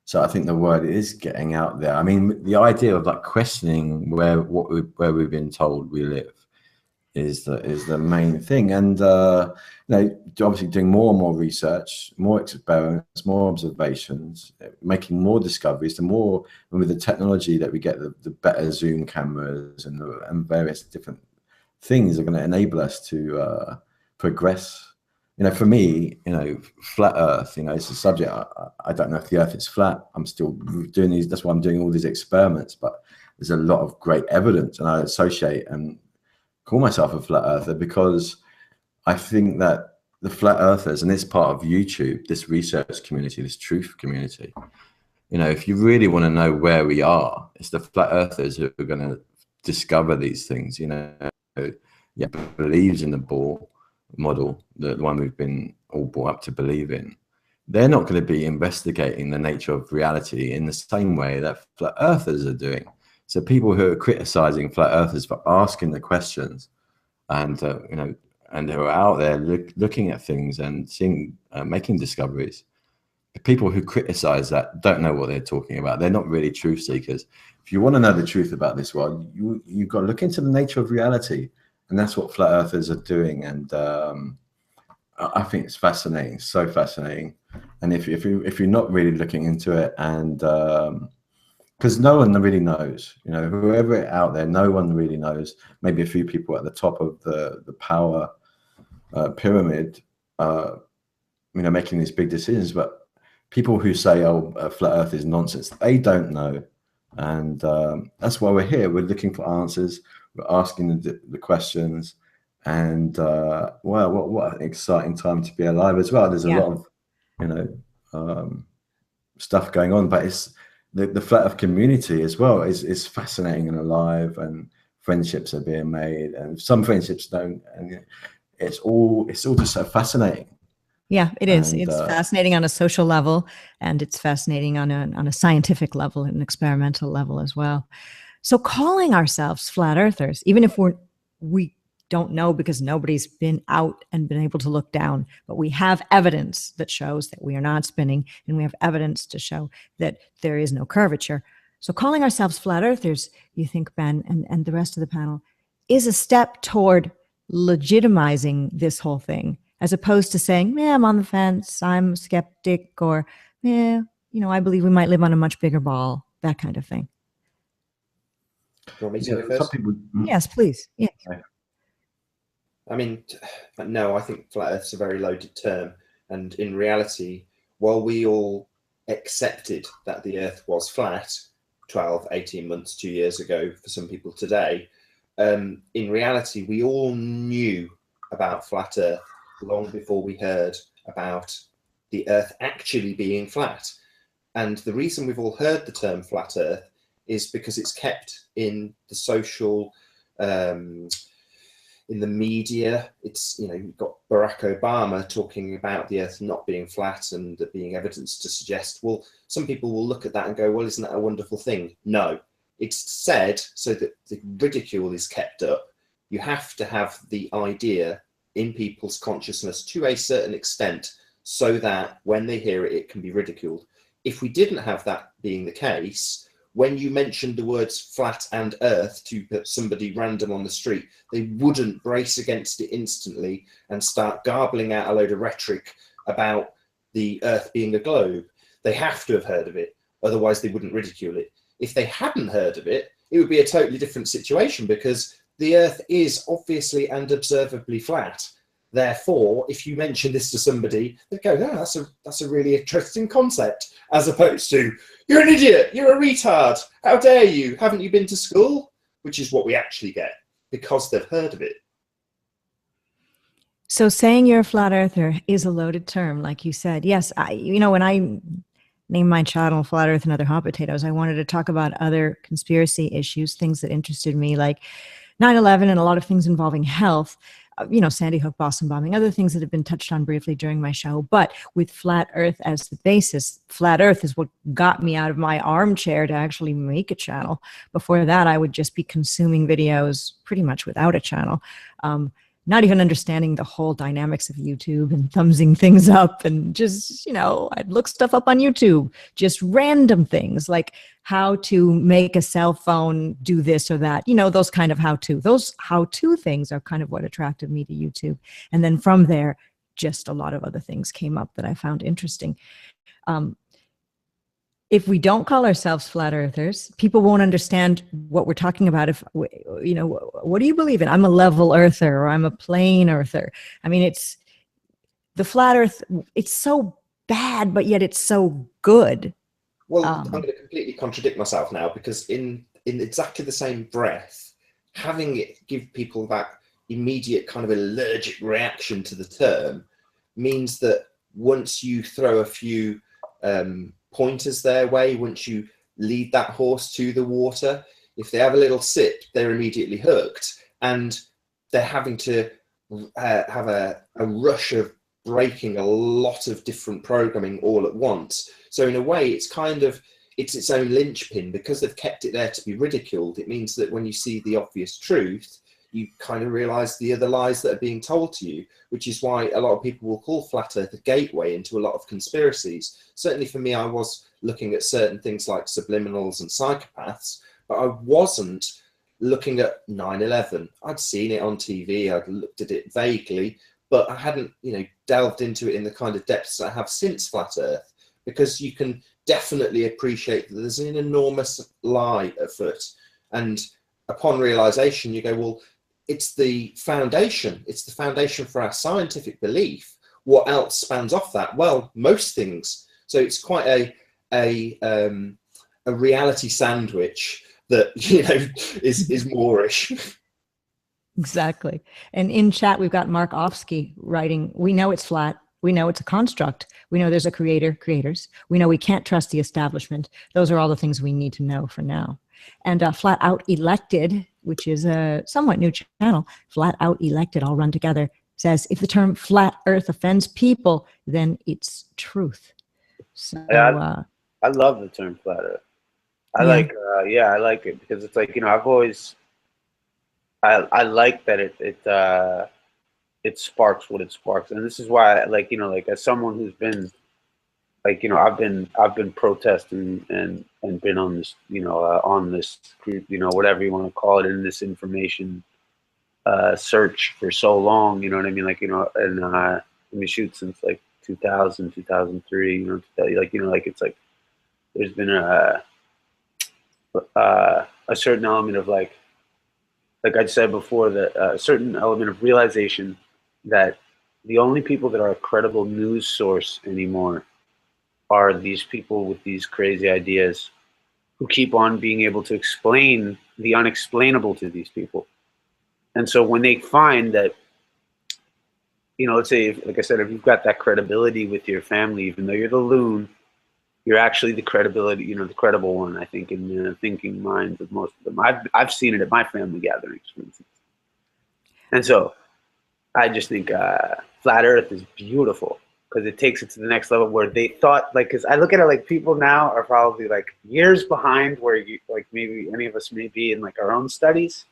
So I think the word is getting out there. I mean, the idea of like questioning where we've been told we live is the main thing. And obviously doing more and more research, more experiments, more observations, making more discoveries. The more, and with the technology that we get, the better zoom cameras and various different things are going to enable us to progress. For me, flat Earth, it's a subject. I don't know if the Earth is flat. I'm still doing these. That's why I'm doing all these experiments. But there's a lot of great evidence, and I associate and call myself a flat earther because I think that the flat earthers, and it's part of YouTube, this research community, this truth community, if you really want to know where we are, it's the flat earthers who are going to discover these things. Believes in the Bohr model, the one we've been all brought up to believe in. They're not going to be investigating the nature of reality in the same way that flat earthers are doing. So people who are criticizing flat earthers for asking the questions, and and who are out there looking at things and seeing, making discoveries, the people who criticize that don't know what they're talking about. They're not really truth seekers. If you want to know the truth about this world, you've got to look into the nature of reality, and that's what flat earthers are doing. And I think it's fascinating, so fascinating. And if you're not really looking into it, and because no one really knows, whoever out there, no one really knows. Maybe a few people at the top of the power pyramid, making these big decisions. But people who say, "Oh, flat Earth is nonsense," they don't know, and that's why we're here. We're looking for answers. We're asking the questions, and what an exciting time to be alive as well. There's a lot of stuff going on, but it's the flat Earth community as well is fascinating and alive, and friendships are being made, and some friendships don't, and it's all just so fascinating. Yeah, it is. It's fascinating on a social level, and it's fascinating on a scientific level and an experimental level as well. So calling ourselves flat earthers, even if we don't know because nobody's been out and been able to look down, but we have evidence that shows that we are not spinning, and we have evidence to show that there is no curvature. So calling ourselves flat earthers, you think, Ben, and the rest of the panel, is a step toward legitimizing this whole thing, as opposed to saying, I'm on the fence, I'm a skeptic, or, I believe we might live on a much bigger ball, that kind of thing. You want me to go first? Yes, please. Yes. I mean, no, I think flat Earth's a very loaded term. And in reality, while we all accepted that the Earth was flat 12, 18 months, 2 years ago, for some people today, in reality, we all knew about flat Earth long before we heard about the Earth actually being flat. And the reason we've all heard the term flat Earth is because it's kept in the social, in the media. It's, you've got Barack Obama talking about the Earth not being flat and there being evidence to suggest, well, some people will look at that and go, well, isn't that a wonderful thing? No, it's said so that the ridicule is kept up. You have to have the idea in people's consciousness to a certain extent so that when they hear it, it can be ridiculed. If we didn't have that being the case, when you mentioned the words flat and earth to somebody random on the street, they wouldn't brace against it instantly and start garbling out a load of rhetoric about the earth being a globe. They have to have heard of it, otherwise they wouldn't ridicule it. If they hadn't heard of it, it would be a totally different situation, because the earth is obviously and observably flat. Therefore, if you mention this to somebody, they go, "Oh, that's a really interesting concept," as opposed to, "You're an idiot, you're a retard, how dare you, haven't you been to school?" Which is what we actually get, because they've heard of it. So saying you're a flat earther is a loaded term, like you said. Yes, when I named my channel Flat Earth and Other Hot Potatoes, I wanted to talk about other conspiracy issues, things that interested me, like 9/11 and a lot of things involving health. Sandy Hook, Boston bombing, other things that have been touched on briefly during my show, but with flat earth as the basis. Flat earth is what got me out of my armchair to actually make a channel. Before that, I would just be consuming videos pretty much without a channel. Not even understanding the whole dynamics of YouTube and thumbsing things up, and just, I'd look stuff up on YouTube, just random things like how to make a cell phone do this or that, those kind of those how-to things are kind of what attracted me to YouTube. And then from there, just a lot of other things came up that I found interesting. If we don't call ourselves flat earthers, people won't understand what we're talking about. If, what do you believe in? I'm a level earther, or I'm a plane earther. I mean, it's the flat earth. It's so bad, but yet it's so good. Well, I'm going to completely contradict myself now, because in exactly the same breath, having it give people that immediate kind of allergic reaction to the term means that once you throw a few pointers their way, once you lead that horse to the water, if they have a little sip, they're immediately hooked, and they're having to have a rush of breaking a lot of different programming all at once. So in a way, it's its own linchpin, because they've kept it there to be ridiculed. It means that when you see the obvious truth, you kind of realize the other lies that are being told to you, which is why a lot of people will call Flat Earth a gateway into a lot of conspiracies. Certainly for me, I was looking at certain things like subliminals and psychopaths, but I wasn't looking at 9/11. I'd seen it on TV, I'd looked at it vaguely, but I hadn't, delved into it in the kind of depths that I have since Flat Earth, because you can definitely appreciate that there's an enormous lie afoot. And upon realization, you go, well, it's the foundation. It's the foundation for our scientific belief. What else spans off that? Well, most things. So it's quite a reality sandwich that is Moorish. Exactly. And in chat, we've got Mark Ofsky writing, "We know it's flat. We know it's a construct. We know there's a creators. We know we can't trust the establishment. Those are all the things we need to know for now." And Flat Out Elected, which is a somewhat new channel, Flat Out Elected, all run together, says, "If the term flat earth offends people, then it's truth." So I love the term flat earth. I like it, because it's like, I've always, I like that it sparks what it sparks. And this is why, like as someone who's been, I've been protesting and been on this, on this, whatever you want to call it, in this information search for so long, you know what I mean? And shoot, since like 2000, 2003, it's like there's been a certain element of like I said before, that a certain element of realization that the only people that are a credible news source anymore are these people with these crazy ideas who keep on being able to explain the unexplainable to these people. And so when they find that, let's say, like I said, if you've got that credibility with your family, even though you're the loon, you're actually the credibility, the credible one, I think, in the thinking minds of most of them. I've seen it at my family gatherings, for instance. And so I just think Flat Earth is beautiful, because it takes it to the next level, where they thought, because I look at it like people now are probably like years behind where maybe any of us may be in like our own studies.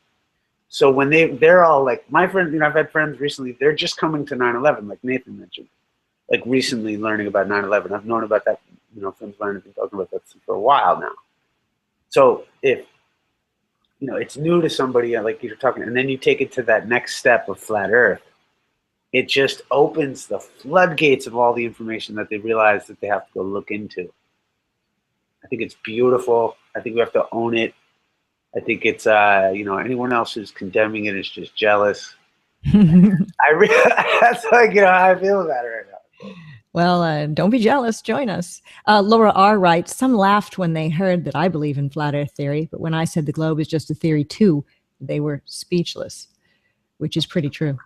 So when they're all like, my friends, I've had friends recently, they're just coming to 9/11, like Nathan mentioned, like recently learning about 9/11. I've known about that, friends of mine have been talking about that for a while now. So if, you know, it's new to somebody, like you're talking, and then you take it to that next step of flat Earth, it just opens the floodgates of all the information that they realize that they have to go look into. I think it's beautiful. I think we have to own it. I think it's, you know, anyone else who's condemning it is just jealous. That's like, you know, how I feel about it right now. Well, don't be jealous. Join us. Laura R. writes, some laughed when they heard that I believe in flat Earth theory, but when I said the globe is just a theory too, they were speechless, which is pretty true.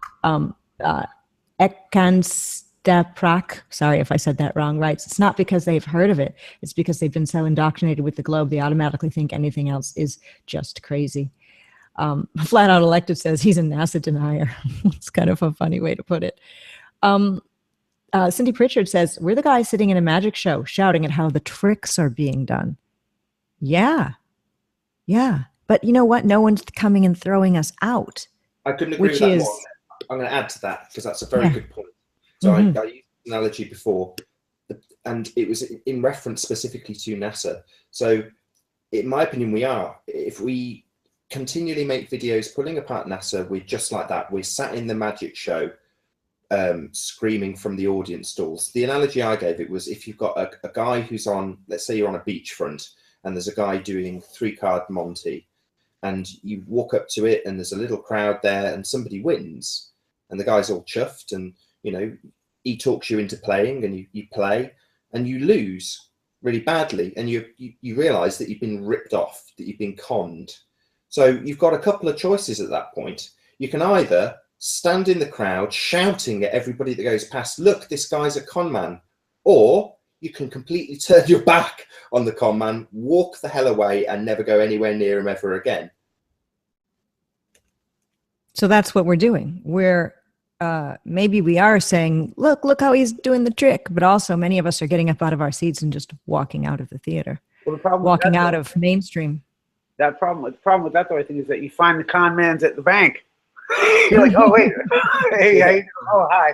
Ekanstaprak, sorry if I said that wrong, writes, it's not because they've heard of it. It's because they've been so indoctrinated with the globe, they automatically think anything else is just crazy. Flat Out Elected says he's a NASA denier. It's kind of a funny way to put it. Cindy Pritchard says, we're the guys sitting in a magic show shouting at how the tricks are being done. Yeah. Yeah. But you know what? No one's coming and throwing us out. I couldn't agree with that more. I'm going to add to that because that's a very good point. So I used an analogy before, and it was in reference specifically to NASA. So in my opinion, we are. If we continually make videos pulling apart NASA, we're just like that. We're sat in the magic show screaming from the audience stalls. The analogy I gave it was if you've got a guy who's on, let's say you're on a beachfront and there's a guy doing 3-card Monty and you walk up to it and there's a little crowd there and somebody wins and the guy's all chuffed and, you know, he talks you into playing and you play and you lose really badly and you realize that you've been ripped off, that you've been conned. So you've got a couple of choices at that point. You can either stand in the crowd shouting at everybody that goes past, look, this guy's a con man, or you can completely turn your back on the con man, walk the hell away and never go anywhere near him ever again. So that's what we're doing. We're maybe we are saying, look how he's doing the trick, but also many of us are getting up out of our seats and just walking out of the theater, walking out of mainstream. The problem with that, though, I think, is that you find the con man's at the bank. You're like, oh wait, hey, how you doing? Oh hi.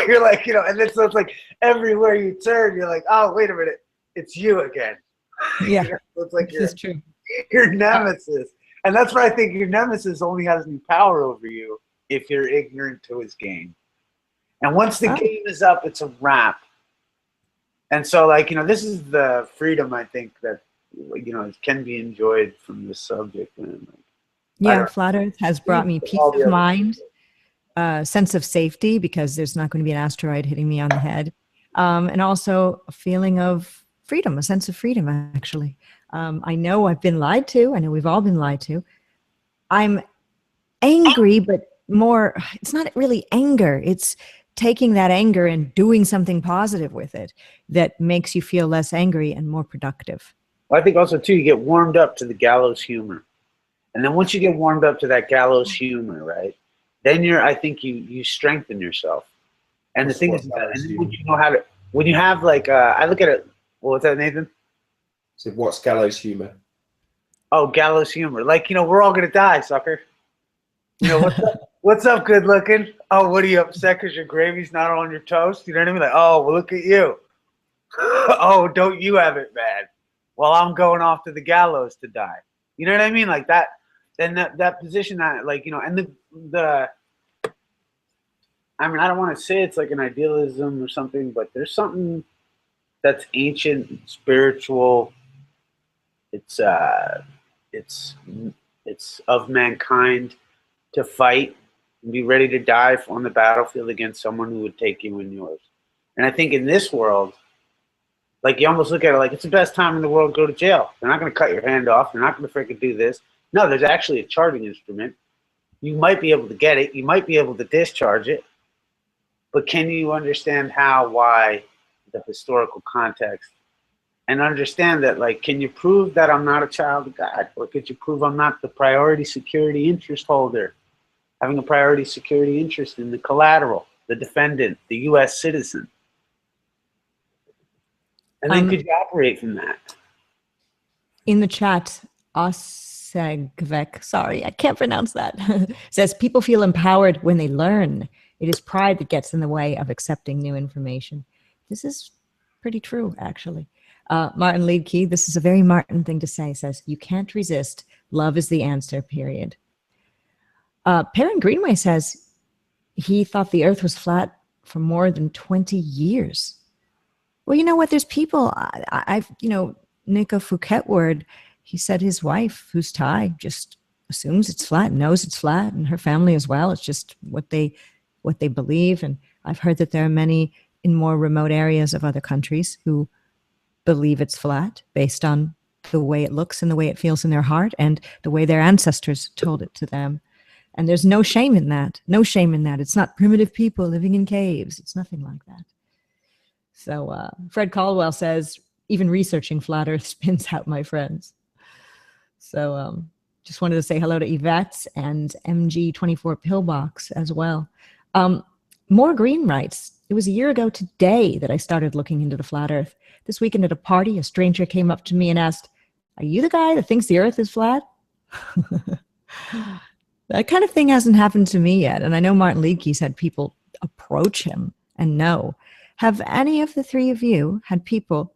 You're like, you know, and then so it's like everywhere you turn, you're like, oh wait a minute, it's you again. Yeah, it's like this is true. Your nemesis, and that's why I think your nemesis only has any power over you if you're ignorant to his game. And once the game is up, it's a wrap. And so, like, you know, this is the freedom I think that, you know, can be enjoyed from this subject. And like, yeah, Flat Earth has brought me peace of mind, sense of safety because there's not going to be an asteroid hitting me on the head, and also a feeling of freedom, a sense of freedom, actually. I know I've been lied to. I know we've all been lied to. I'm angry, but more, it's not really anger. It's taking that anger and doing something positive with it that makes you feel less angry and more productive. Well, I think also, too, you get warmed up to the gallows humor. And then once you get warmed up to that gallows humor, right, then I think you strengthen yourself. And the thing is, and when you know how to, when you have like, I look at it, what's that, Nathan? So what's gallows humor? Oh, gallows humor. Like, you know, we're all going to die, sucker. You know, what's up? What's up, good looking? Oh, what are you upset because your gravy's not on your toast? You know what I mean? Like, oh, well, look at you. Oh, don't you have it bad? Well, I'm going off to the gallows to die. You know what I mean? Like that. And that position that, like, you know, and the I mean, I don't want to say it's like an idealism or something, but there's something that's ancient, spiritual. It's of mankind to fight and be ready to die on the battlefield against someone who would take you and yours. And I think in this world, like, you almost look at it like it's the best time in the world to go to jail. They're not going to cut your hand off. They're not going to freaking do this. No, there's actually a charging instrument. You might be able to get it. You might be able to discharge it. But can you understand how, why, the historical context? And understand that, like, can you prove that I'm not a child of God? Or could you prove I'm not the priority security interest holder? Having a priority security interest in the collateral, the defendant, the U.S. citizen. And then could you operate from that? In the chat, Osegvek, sorry, I can't pronounce that, says people feel empowered when they learn. It is pride that gets in the way of accepting new information. This is pretty true, actually. Martin Liedtke, this is a very Martin thing to say, says, you can't resist. Love is the answer, period. Perrin Greenway says he thought the earth was flat for more than 20 years. Well, you know what? There's people, I've, Nico Fouquet-Ward, he said his wife, who's Thai, just assumes it's flat, knows it's flat, and her family as well. It's just what they believe. And I've heard that there are many in more remote areas of other countries who believe it's flat based on the way it looks and the way it feels in their heart and the way their ancestors told it to them. And there's no shame in that. No shame in that. It's not primitive people living in caves. It's nothing like that. So Fred Caldwell says, even researching flat earth spins out my friends. So just wanted to say hello to Yvette and MG24 Pillbox as well. More Green writes, it was a year ago today that I started looking into the flat earth. This weekend at a party, a stranger came up to me and asked, are you the guy that thinks the earth is flat? That kind of thing hasn't happened to me yet. And I know Martin Liedtke's had people approach him and know. Have any of the three of you had people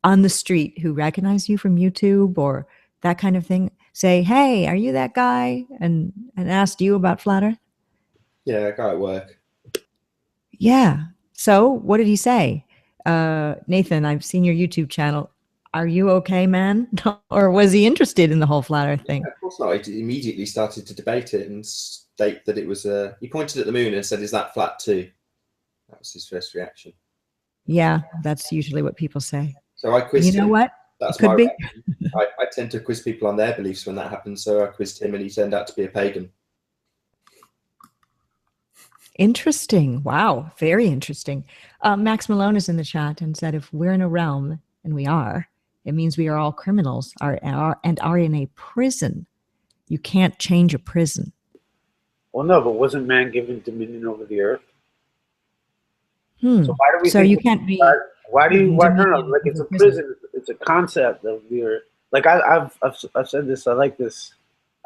on the street who recognize you from YouTube or that kind of thing say, hey, are you that guy? And asked you about flat earth? Yeah, a guy at work. Yeah. So what did he say? Nathan, I've seen your YouTube channel. Are you okay, man? Or was he interested in the whole flat earth thing? Yeah, of course not. He immediately started to debate it and state that it was he pointed at the moon and said, is that flat too? That was his first reaction. Yeah, that's usually what people say. So I quizzed him. You know what? That's Could my be. reaction. I tend to quiz people on their beliefs when that happens. So I quizzed him and he turned out to be a pagan. Interesting. Wow. Very interesting. Max Malone is in the chat and said, if we're in a realm, and we are, it means we are all criminals and are in a prison. You can't change a prison. Well, no, but wasn't man given dominion over the earth? So why do we? So you can't be. Why do you? Why no? Like it's a prison. It's a concept of the earth. Like I've said this. I like this.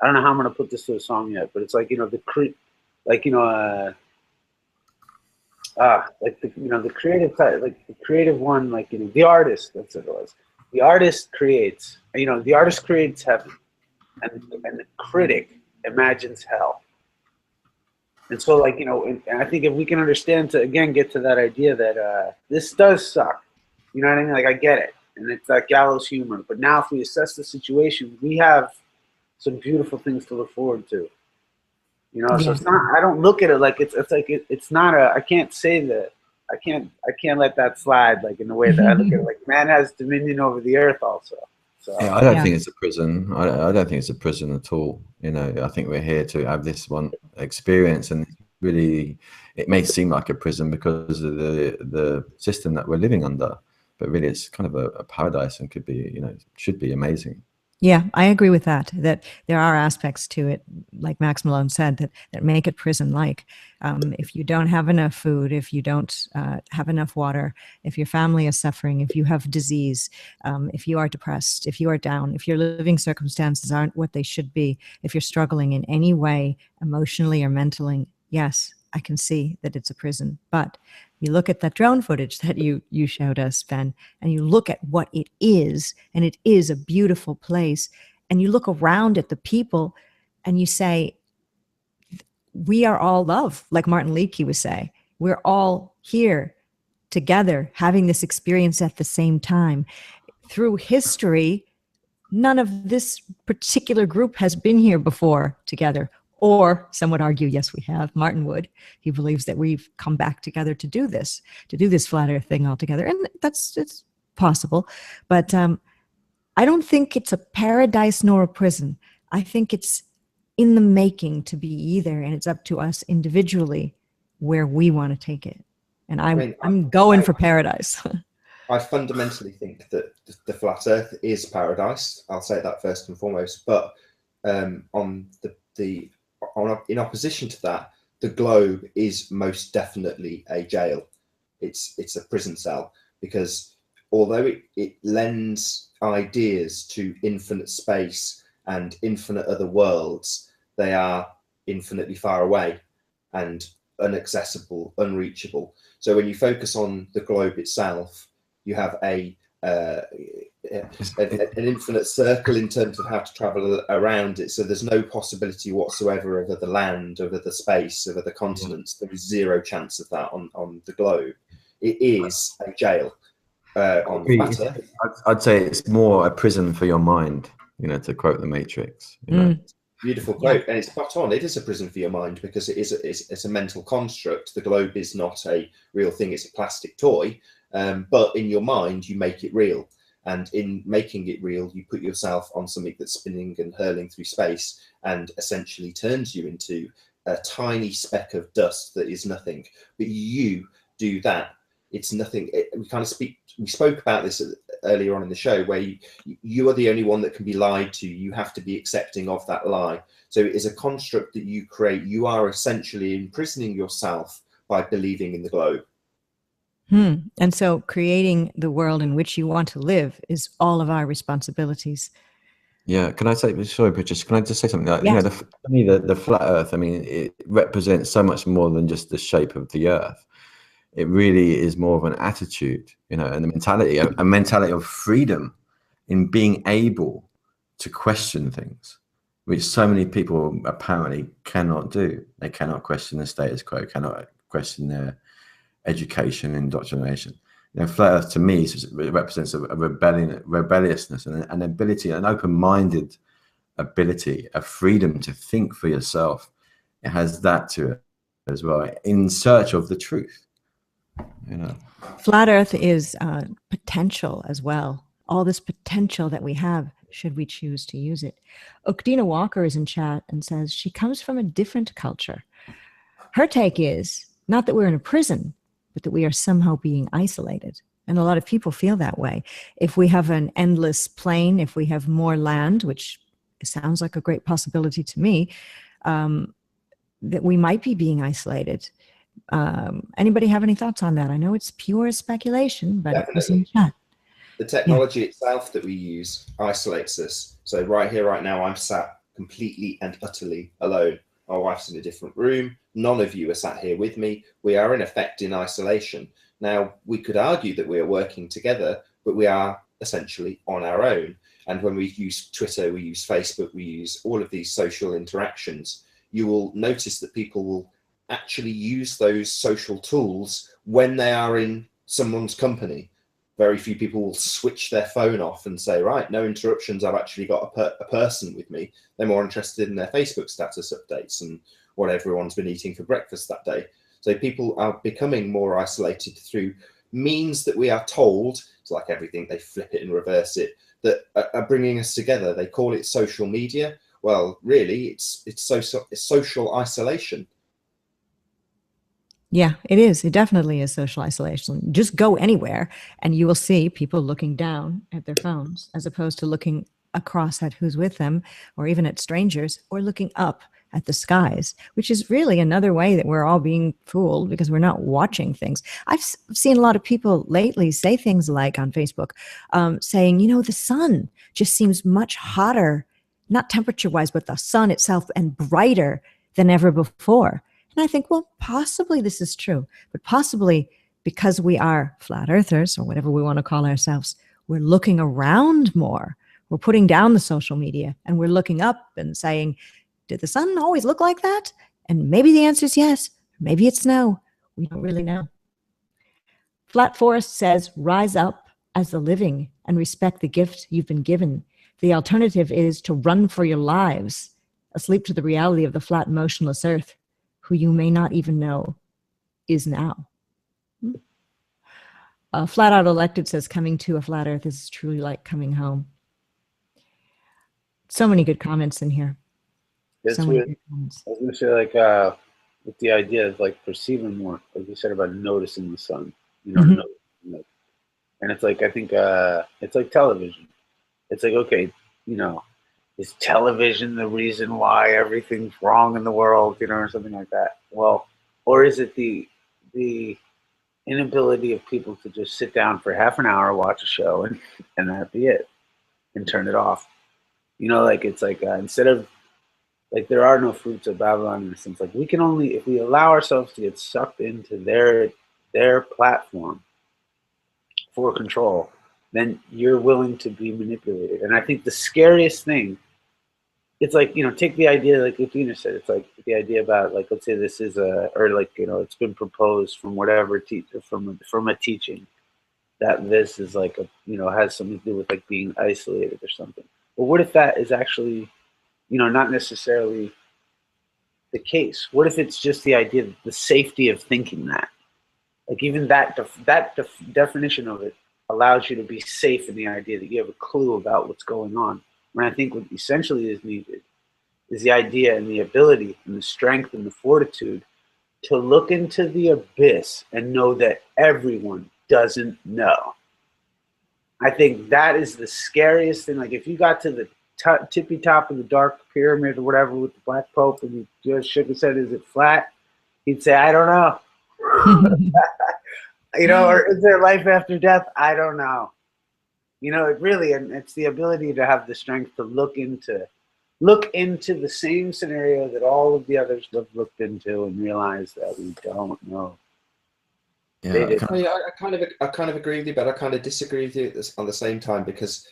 I don't know how I'm gonna put this to a song yet, but it's like the creative type, like the creative one, like the artist. That's what it was. The artist creates. The artist creates heaven, and the critic imagines hell. And so, and I think if we can understand to again get to that idea that this does suck, you know what I mean? Like I get it, and it's like gallows humor. But now, if we assess the situation, we have some beautiful things to look forward to. So it's not. I don't look at it like it's not a. I can't say that. I can't let that slide like in the way that I look at it. Like man has dominion over the earth also. So yeah, I don't think it's a prison. I don't think it's a prison at all. I think we're here to have this one experience, and really, it may seem like a prison because of the system that we're living under. But really, it's kind of a paradise and could be, should be amazing. Yeah, I agree with that, that there are aspects to it, like Max Malone said, that make it prison-like. If you don't have enough food, if you don't have enough water, if your family is suffering, if you have disease, if you are depressed, if you are down, if your living circumstances aren't what they should be, if you're struggling in any way, emotionally or mentally, yes, I can see that it's a prison. But you look at that drone footage that you showed us, Ben, and you look at what it is, and it is a beautiful place, and you look around at the people and you say, we are all love, like Martin Liedtke would say. We're all here together having this experience at the same time. Through history, none of this particular group has been here before together. Or some would argue, yes, we have. Martin would. He believes that we've come back together to do this flat earth thing all together. And it's possible. But I don't think it's a paradise nor a prison. I think it's in the making to be either. And it's up to us individually where we want to take it. And I'm going for paradise. I fundamentally think that the flat earth is paradise. I'll say that first and foremost. But in opposition to that, the globe is most definitely a jail. It's a prison cell, because although it lends ideas to infinite space and infinite other worlds, they are infinitely far away and inaccessible, unreachable. So when you focus on the globe itself, you have a an infinite circle in terms of how to travel around it. So there's no possibility whatsoever of other land, of other space, of other continents. There is zero chance of that on the globe. It is a jail on flat Earth. I'd say it's more a prison for your mind, you know, to quote the Matrix. You know? Beautiful quote, and it's spot on. It is a prison for your mind because it's a mental construct. The globe is not a real thing; it's a plastic toy. But in your mind, you make it real, and in making it real, you put yourself on something that's spinning and hurling through space, and essentially turns you into a tiny speck of dust that is nothing. But you do that. It's nothing. We spoke about this earlier on in the show, where you are the only one that can be lied to. You have to be accepting of that lie. So it is a construct that you create. You are essentially imprisoning yourself by believing in the globe. And so creating the world in which you want to live is all of our responsibilities. Yeah, can I say, sorry, Patricia, can I just say something? Like, yes. You know, for me, the flat Earth, I mean, it represents so much more than just the shape of the Earth. It really is more of an attitude, you know, and a mentality of freedom in being able to question things, which so many people apparently cannot do. They cannot question the status quo, cannot question their education, indoctrination. You know, flat Earth to me it represents a rebelliousness, and an ability, an open-minded ability, a freedom to think for yourself. It has that to it as well, in search of the truth. You know, flat Earth is potential as well. All this potential that we have, should we choose to use it. Okdina Walker is in chat and says she comes from a different culture. Her take is not that we're in a prison, but that we are somehow being isolated. And a lot of people feel that way. If we have an endless plain, if we have more land, which sounds like a great possibility to me, that we might be being isolated. Anybody have any thoughts on that? I know it's pure speculation, but it was in chat. The technology itself that we use isolates us. So right here, right now, I'm sat completely and utterly alone. My wife's in a different room. None of you are sat here with me. We are in effect in isolation. Now, we could argue that we are working together, but we are essentially on our own. And when we use Twitter, we use Facebook, we use all of these social interactions, you will notice that people will actually use those social tools when they are in someone's company. Very few people will switch their phone off and say, right, no interruptions, I've actually got a person with me. They're more interested in their Facebook status updates and what everyone's been eating for breakfast that day. So people are becoming more isolated through means that we are told, it's like everything, they flip it and reverse it, that are bringing us together. They call it social media. Well, really, it's social isolation. Yeah, it is. It definitely is social isolation. Just go anywhere and you will see people looking down at their phones as opposed to looking across at who's with them, or even at strangers, or looking up at the skies, which is really another way that we're all being fooled because we're not watching things. I've seen a lot of people lately say things like on Facebook, saying, you know, the sun just seems much hotter, not temperature-wise, but the sun itself, and brighter than ever before. And I think, well, possibly this is true, but possibly because we are flat earthers, or whatever we want to call ourselves, we're looking around more. We're putting down the social media and we're looking up and saying, did the sun always look like that? And maybe the answer is yes, maybe it's no. We don't really know. Flat Forest says, rise up as the living and respect the gift you've been given. The alternative is to run for your lives, asleep to the reality of the flat, motionless earth, who you may not even know is now. Flat Out Elected says, coming to a flat earth is truly like coming home. So many good comments in here. It's so many weird. good comments. I was going to say, like, with the idea of, like, perceiving more, like you said about noticing the sun, you know, noticing it. And it's like, I think it's like television. It's like, okay, you know, is television the reason why everything's wrong in the world, you know, or something like that? Well, or is it the inability of people to just sit down for half an hour, watch a show, and that'd be it, and turn it off? You know, like, it's like, instead of, like, there are no fruits of Babylon in a sense. Like, we can only, if we allow ourselves to get sucked into their platform for control, then you're willing to be manipulated. And I think the scariest thing, it's like, you know, take the idea, like Athena said, it's like the idea about, like, let's say this is or like, you know, it's been proposed from whatever teacher, from a teaching, that this is like a, you know, has something to do with like being isolated or something. But what if that is actually, you know, not necessarily the case? What if it's just the idea, the safety of thinking that? Like even that definition of it allows you to be safe in the idea that you have a clue about what's going on. When I think what essentially is needed is the idea and the ability and the strength and the fortitude to look into the abyss and know that everyone doesn't know. I think that is the scariest thing. Like if you got to the tippy top of the dark pyramid or whatever with the Black Pope and he just shook his head, is it flat? He'd say, I don't know. You know, or is there life after death? I don't know. You know, it really, and it's the ability to have the strength to look into the same scenario that all of the others have looked into and realize that we don't know. Yeah, I kind of agree with you, but I kind of disagree with you on the same time, because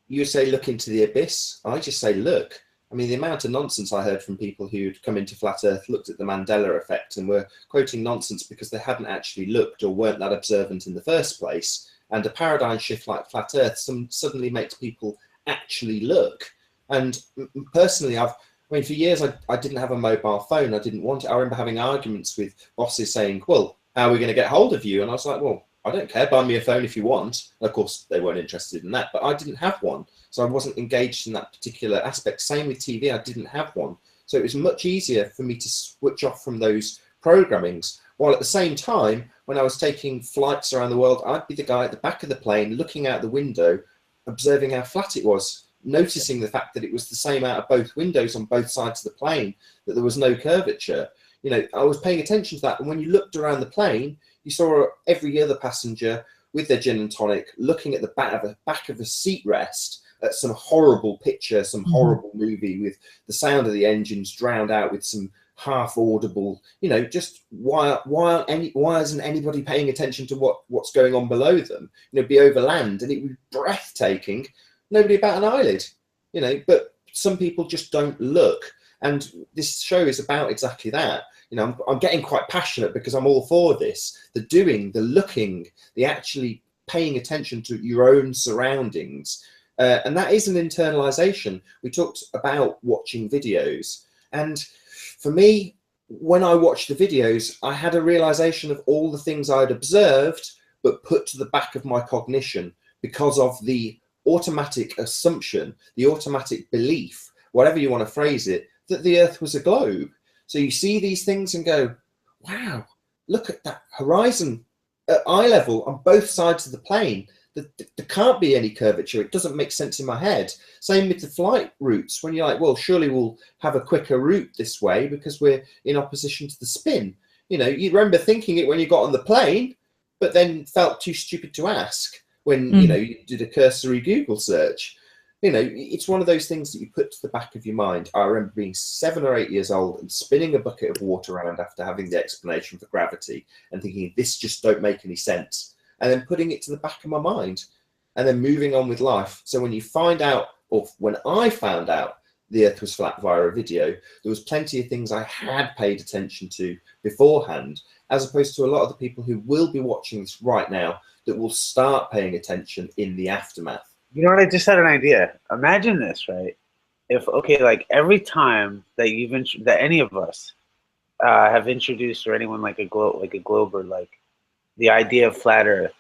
you say look into the abyss. I just say look. I mean, the amount of nonsense I heard from people who'd come into Flat Earth, looked at the Mandela effect, and were quoting nonsense because they hadn't actually looked or weren't that observant in the first place. And a paradigm shift like Flat Earth suddenly makes people actually look. And personally, I mean, for years, I didn't have a mobile phone. I didn't want it. I remember having arguments with bosses saying, well, how are we going to get hold of you? And I was like, well, I don't care. Buy me a phone if you want. And of course, they weren't interested in that, but I didn't have one. So I wasn't engaged in that particular aspect. Same with TV. I didn't have one. So it was much easier for me to switch off from those programmings. While at the same time, when I was taking flights around the world, I'd be the guy at the back of the plane looking out the window, observing how flat it was, noticing the fact that it was the same out of both windows on both sides of the plane, that there was no curvature. You know, I was paying attention to that. And when you looked around the plane, you saw every other passenger with their gin and tonic looking at the back of a seat rest at some horrible picture, some horrible movie with the sound of the engines drowned out with some half audible, you know, just why isn't anybody paying attention to what's going on below them? You know, be over land, and it would be breathtaking. Nobody bat an eyelid, you know, but some people just don't look. And this show is about exactly that. You know, I'm getting quite passionate because I'm all for this. The doing, the looking, the actually paying attention to your own surroundings. And that is an internalization. We talked about watching videos. And for me, when I watched the videos, I had a realization of all the things I'd observed, but put to the back of my cognition because of the automatic assumption, the automatic belief, whatever you want to phrase it, that the Earth was a globe. So you see these things and go, wow, look at that horizon at eye level on both sides of the plane. There can't be any curvature. It doesn't make sense in my head. Same with the flight routes. When you're like, well, surely we'll have a quicker route this way because we're in opposition to the spin. You know, you remember thinking it when you got on the plane, but then felt too stupid to ask when, you know, you did a cursory Google search. You know, it's one of those things that you put to the back of your mind. I remember being 7 or 8 years old and spinning a bucket of water around after having the explanation for gravity and thinking, this just don't make any sense. And then putting it to the back of my mind and then moving on with life. So when you find out, or when I found out the Earth was flat via a video, there was plenty of things I had paid attention to beforehand, as opposed to a lot of the people who will be watching this right now that will start paying attention in the aftermath. You know what? I just had an idea. Imagine this, right? If, okay, like every time that that any of us have introduced, or anyone like a glober, like the idea of flat Earth,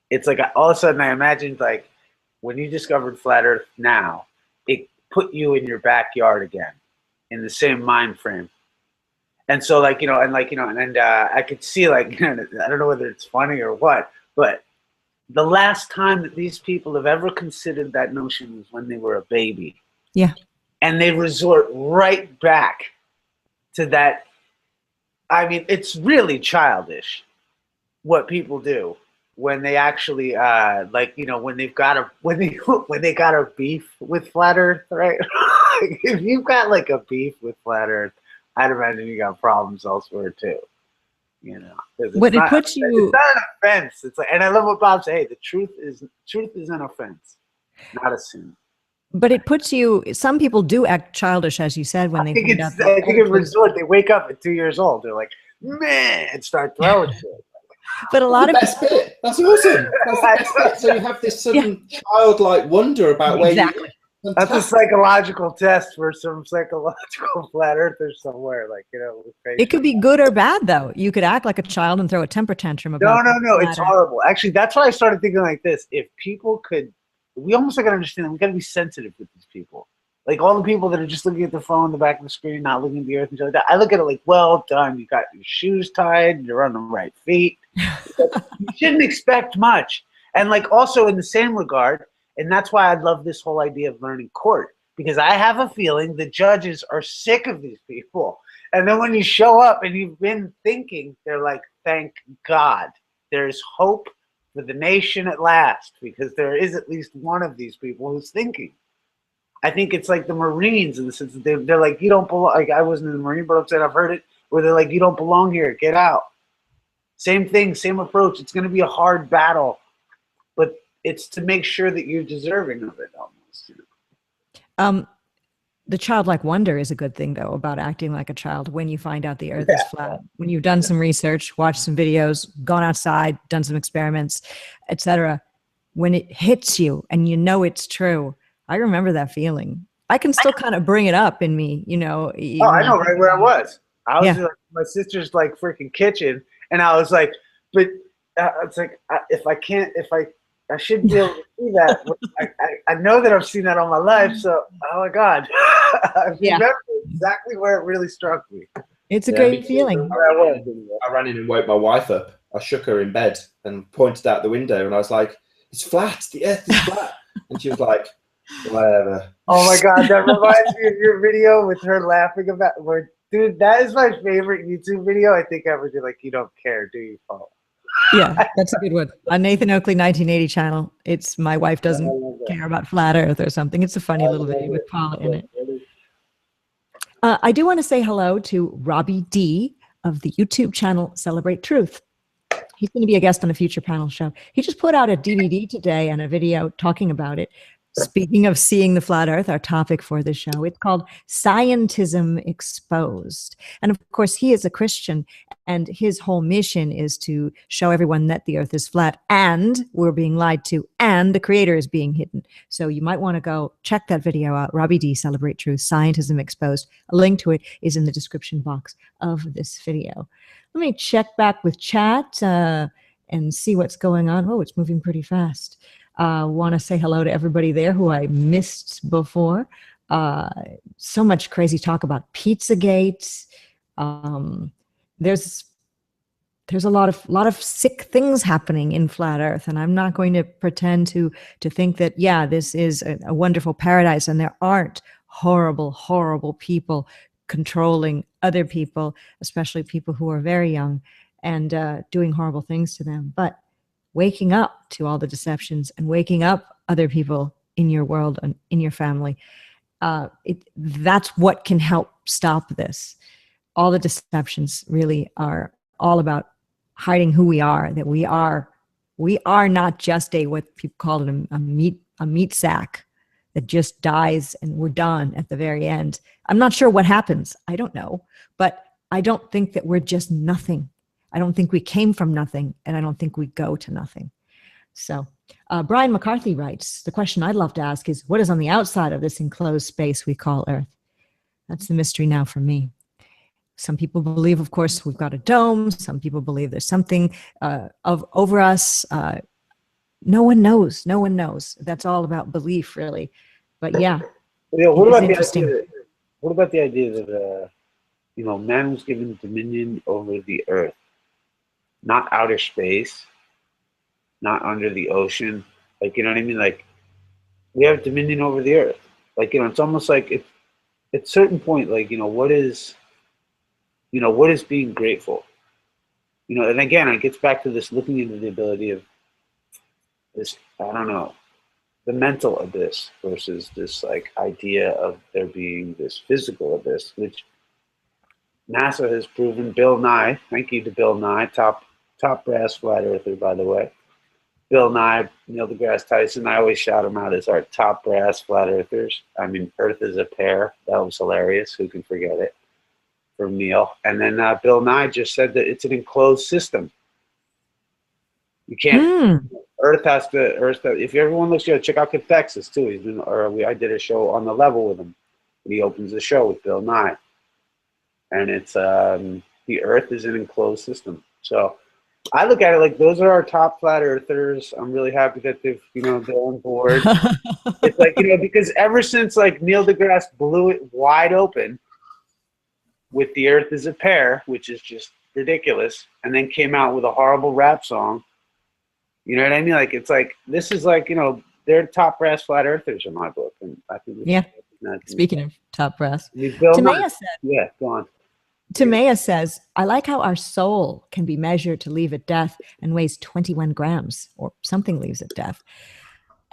it's like all of a sudden I imagined, like when you discovered flat Earth now, it put you in your backyard again in the same mind frame. And so like, you know, and like, you know, and I could see, like, I don't know whether it's funny or what, but the last time that these people have ever considered that notion was when they were a baby. Yeah. And they resort right back to that. I mean, it's really childish what people do when they actually, like, you know, when they got a beef with flat Earth, right? If you've got like a beef with flat Earth, I'd imagine you got problems elsewhere too. you know. 'Cause But it puts it's you. not an offense. It's like, and I love what Bob said. Hey, the truth is an offense, not a sin. But it puts you. Some people do act childish, as you said, when they find out. I think in resort they wake up at 2 years old. They're like, man, and start throwing shit. But a lot of Best bit. That's awesome. That's the best bit. So you have this sudden childlike wonder about where you live. That's a psychological test for some psychological flat earther somewhere, like, you know. It could be good or bad, though. You could act like a child and throw a temper tantrum about. No, it's horrible. Actually, that's why I started thinking like this. If people could, we almost got to understand that we got to be sensitive with these people. Like all the people that are just looking at the phone, the back of the screen, not looking at the earth and shit like that. I look at it like, well done. You got your shoes tied. You're on the right feet. You shouldn't expect much. And like also in the same regard, and that's why I love this whole idea of learning court, because I have a feeling the judges are sick of these people. And then when you show up and you've been thinking, they're like, thank God, there's hope for the nation at last, because there is at least one of these people who's thinking. I think it's like the Marines in the sense that they're like, you don't belong. Like I wasn't in the Marine, but I'm saying I've heard it where they're like, you don't belong here, get out. Same thing, same approach. It's going to be a hard battle, but it's to make sure that you're deserving of it almost. You know? The childlike wonder is a good thing, though, about acting like a child when you find out the earth is flat. When you've done some research, watched some videos, gone outside, done some experiments, etc. When it hits you and you know it's true, I remember that feeling. I can still kind of bring it up in me, you know. Oh, I know right where I was. I was in my sister's like freaking kitchen, and I was like, but it's like, I should be able to see that. I know that I've seen that all my life, so oh my God, I remember exactly where it really struck me. It's a great feeling. I ran in and woke my wife up. I shook her in bed and pointed out the window, and I was like, "It's flat. The earth is flat." And she was like, "Whatever." Oh my God, that reminds me of your video with her laughing about. Dude, that is my favorite YouTube video I think I ever did. Like, you don't care, do you, Paul? Yeah, that's a good one. On Nathan Oakley 1980 channel, it's My Wife Doesn't Care About Flat Earth or something. It's a funny little video with Paula in it. I do want to say hello to Robbie D of the YouTube channel Celebrate Truth. He's going to be a guest on a future panel show. He just put out a DVD today and a video talking about it. Speaking of seeing the flat earth, our topic for the show, it's called Scientism Exposed. And of course, he is a Christian, and his whole mission is to show everyone that the earth is flat and we're being lied to and the creator is being hidden. So you might want to go check that video out. Robbie D, Celebrate Truth, Scientism Exposed. A link to it is in the description box of this video. Let me check back with chat and see what's going on. Oh, it's moving pretty fast. Want to say hello to everybody there who I missed before. So much crazy talk about Pizzagate. There's a lot of sick things happening in flat Earth, and I'm not going to pretend to think that this is a wonderful paradise, and there aren't horrible people controlling other people, especially people who are very young, and doing horrible things to them. But waking up to all the deceptions and waking up other people in your world and in your family, that's what can help stop this. All the deceptions really are all about hiding who we are, that we are not just what people call it, a meat sack that just dies and we're done at the very end. I'm not sure what happens. I don't know, but I don't think that we're just nothing. I don't think we came from nothing, and I don't think we go to nothing. So Brian McCarthy writes, the question I'd love to ask is, what is on the outside of this enclosed space we call Earth? That's the mystery now for me. Some people believe, of course, we've got a dome. Some people believe there's something over us. No one knows. No one knows. That's all about belief, really. But what about the idea that man was given dominion over the Earth? Not outer space, not under the ocean. Like, you know what I mean? Like, we have dominion over the earth. Like, it's almost like at a certain point, like, what is being grateful? And again, it gets back to this looking into the ability of this, I don't know, the mental abyss versus this like idea of there being this physical abyss, which NASA has proven, Bill Nye, thank you to Bill Nye, top brass flat earther, by the way. Bill Nye, Neil deGrasse Tyson, I always shout them out as our top brass flat earthers. I mean, Earth is a pair. That was hilarious. Who can forget it? From Neil. And then Bill Nye just said that it's an enclosed system. You can't. If everyone looks, check out Cathexis too. I did a show on the level with him. And he opens the show with Bill Nye. And it's the Earth is an enclosed system. So I look at it like those are our top flat earthers. I'm really happy that they're on board. It's like, because ever since like Neil deGrasse blew it wide open with the Earth is a pair, which is just ridiculous, and then came out with a horrible rap song. You know what I mean? Like, it's like, this is like, they're top brass flat earthers in my book. And I think Speaking of top brass, Tamaya said, yeah, go on. Tamaya says, I like how our soul can be measured to leave at death and weighs 21 grams, or something leaves at death.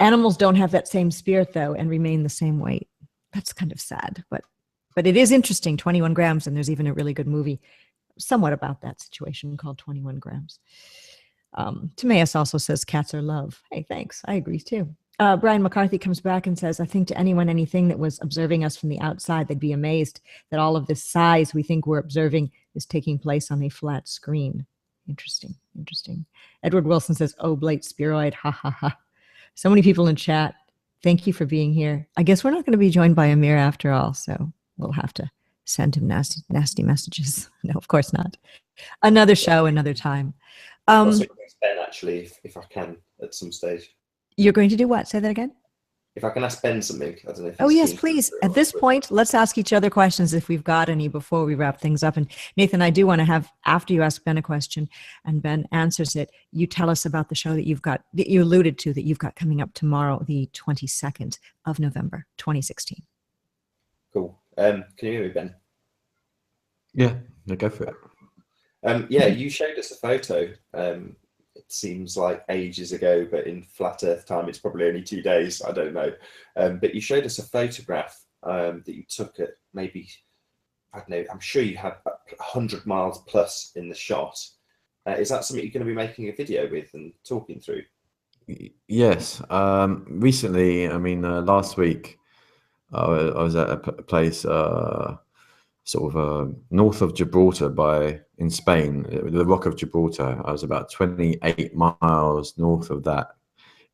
Animals don't have that same spirit, though, and remain the same weight. That's kind of sad, but it is interesting, 21 grams, and there's even a really good movie somewhat about that situation called 21 grams. Timaeus also says cats are love. Hey, thanks. I agree, too. Brian McCarthy comes back and says, I think to anything that was observing us from the outside, they'd be amazed that all of this size we think we're observing is taking place on a flat screen. Interesting. Edward Wilson says, oblate spheroid, ha, ha, ha. So many people in chat. Thank you for being here. I guess we're not going to be joined by Amir after all, so we'll have to send him nasty messages. No, of course not. Another show, another time. Also, Ben, actually, if I can, at some stage. You're going to do what? Say that again? If I can ask Ben something, I don't know. Oh, yes, please. At this point, let's ask each other questions if we've got any before we wrap things up. And Nathan, I do want to have, after you ask Ben a question and Ben answers it, you tell us about the show that you've got, that you alluded to, that you've got coming up tomorrow, the 22nd of November, 2016. Cool. Can you hear me, Ben? Yeah, go for it. Yeah, you showed us a photo. It seems like ages ago, but in flat Earth time, it's probably only 2 days. I don't know. But you showed us a photograph that you took at maybe, I don't know, I'm sure you had 100 miles plus in the shot. Is that something you're going to be making a video with and talking through? Yes. Recently, last week, I was at a place north of Gibraltar in Spain, the Rock of Gibraltar. I was about 28 miles north of that,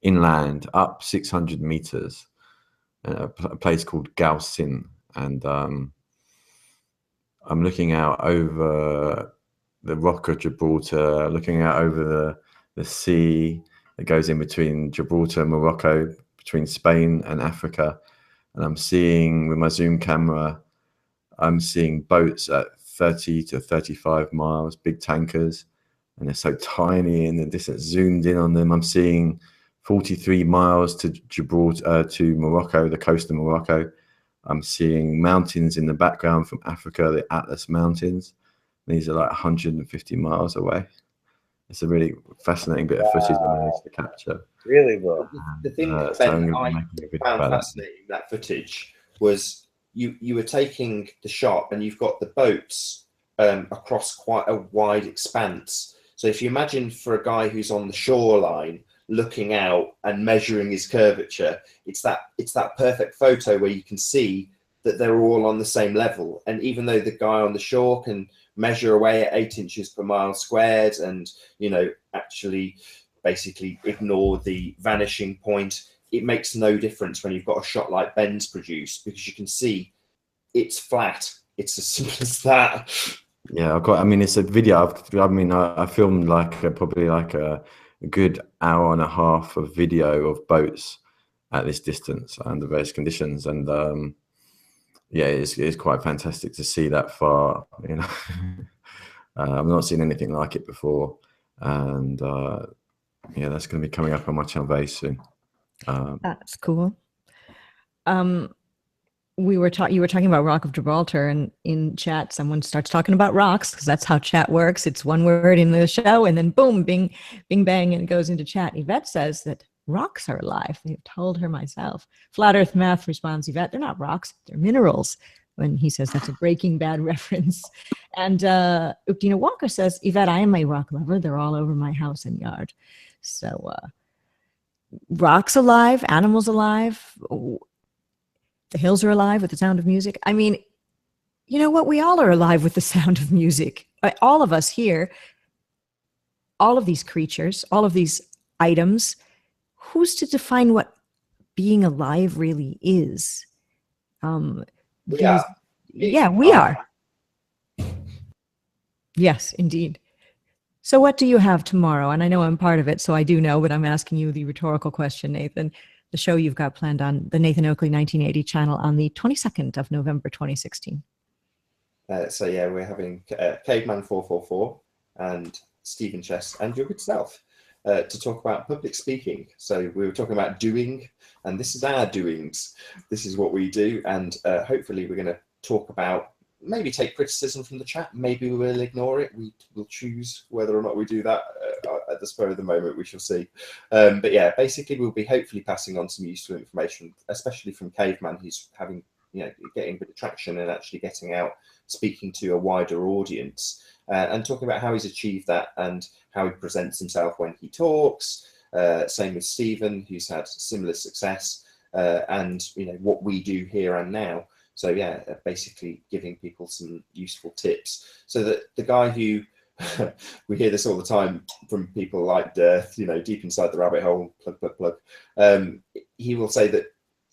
inland, up 600 meters, a place called Gallows Humor. And I'm looking out over the Rock of Gibraltar, looking out over the sea that goes in between Gibraltar and Morocco, between Spain and Africa. And I'm seeing, with my zoom camera, I'm seeing boats at 30 to 35 miles, big tankers, and they're so tiny in the distance, zoomed in on them. I'm seeing 43 miles to Gibraltar, to Morocco, the coast of Morocco. I'm seeing mountains in the background from Africa, the Atlas Mountains. These are like 150 miles away. It's a really fascinating bit of footage I managed to capture. Really, bro. The thing that I found fascinating, that footage, was you were taking the shot and you've got the boats across quite a wide expanse. So if you imagine for a guy who's on the shoreline looking out and measuring his curvature, it's that perfect photo where you can see that they're all on the same level. And even though the guy on the shore can measure away at 8 inches per mile squared and, actually basically ignore the vanishing point, it makes no difference when you've got a shot like Ben's produced, because you can see it's flat. It's as simple as that. Yeah, it's a video. I filmed probably a good hour and a half of video of boats at this distance under various conditions. And it's quite fantastic to see that far. I've not seen anything like it before. And that's going to be coming up on my channel very soon. That's cool. You were talking about Rock of Gibraltar, and in chat someone starts talking about rocks, because that's how chat works. It's one word in the show and then boom, bing bang, and it goes into chat. Yvette says that rocks are alive. They've told her myself. Flat Earth Math responds, Yvette, they're not rocks, they're minerals. when he says that's a Breaking Bad reference. And Ukdina Walker says, Yvette, I am a rock lover. They're all over my house and yard. So rocks alive, animals alive, the hills are alive with the sound of music. I mean, you know what? We all are alive with the sound of music. All of us here, all of these creatures, all of these items. Who's to define what being alive really is? We are. Yeah, we are. Yes, indeed. So what do you have tomorrow? And I know I'm part of it, so I do know, but I'm asking you the rhetorical question, Nathan. The show you've got planned on the Nathan Oakley 1980 channel on the 22nd of November 2016. So yeah, we're having Caveman 444 and Stephen Chess and your good self to talk about public speaking. So we were talking about doing, and this is our doings. This is what we do, and hopefully we're going to talk about, maybe take criticism from the chat. Maybe we will ignore it. We will choose whether or not we do that at the spur of the moment. We shall see. But yeah, basically we'll be hopefully passing on some useful information, especially from Caveman, who's having, getting a bit of traction and actually getting out, speaking to a wider audience, and talking about how he's achieved that and how he presents himself when he talks. Same with Stephen, who's had similar success, and what we do here and now. So yeah, basically giving people some useful tips, so that the guy who we hear this all the time from people like Dearth, deep inside the rabbit hole, plug. He will say that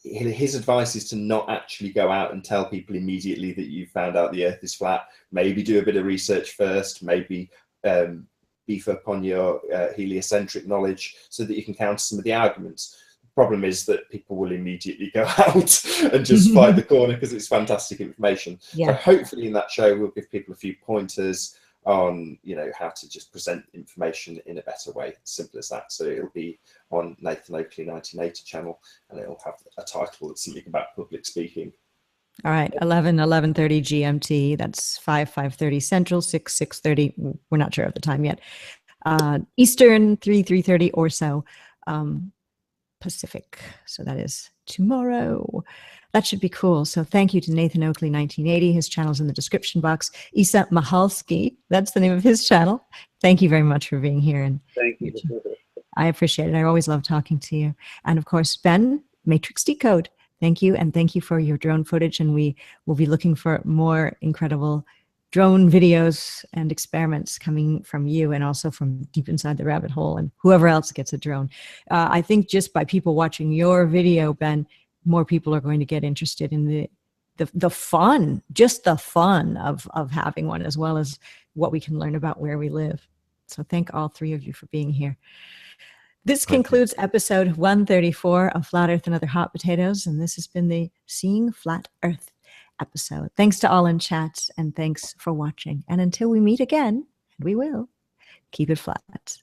his advice is to not actually go out and tell people immediately that you've found out the Earth is flat. Maybe do a bit of research first. Maybe beef up on your heliocentric knowledge so that you can counter some of the arguments. Problem is that people will immediately go out and just fight the corner because it's fantastic information. Yeah. So hopefully in that show we'll give people a few pointers on how to just present information in a better way. Simple as that. So it'll be on Nathan Oakley 1980 channel, and it'll have a title that's something about public speaking. All right, 11:30 GMT. That's 5:30 Central, 6:30. We're not sure of the time yet. Eastern, 3:30 or so. Pacific. So that is tomorrow. That should be cool. So thank you to Nathan Oakley 1980. His channel's in the description box. Isa Mahalski, that's the name of his channel. Thank you very much for being here. And thank you. I appreciate it. I always love talking to you. And of course, Ben, Matrix Decode. Thank you. And thank you for your drone footage. And we will be looking for more incredible drone videos and experiments coming from you, and also from deep inside the rabbit hole and whoever else gets a drone. I think just by people watching your video, Ben, more people are going to get interested in the fun, just the fun of having one, as well as what we can learn about where we live. So thank all three of you for being here. This concludes episode 134 of Flat Earth and Other Hot Potatoes, and this has been the Seeing Flat Earth episode. Thanks to all in chat, and thanks for watching. And until we meet again, and we will, keep it flat.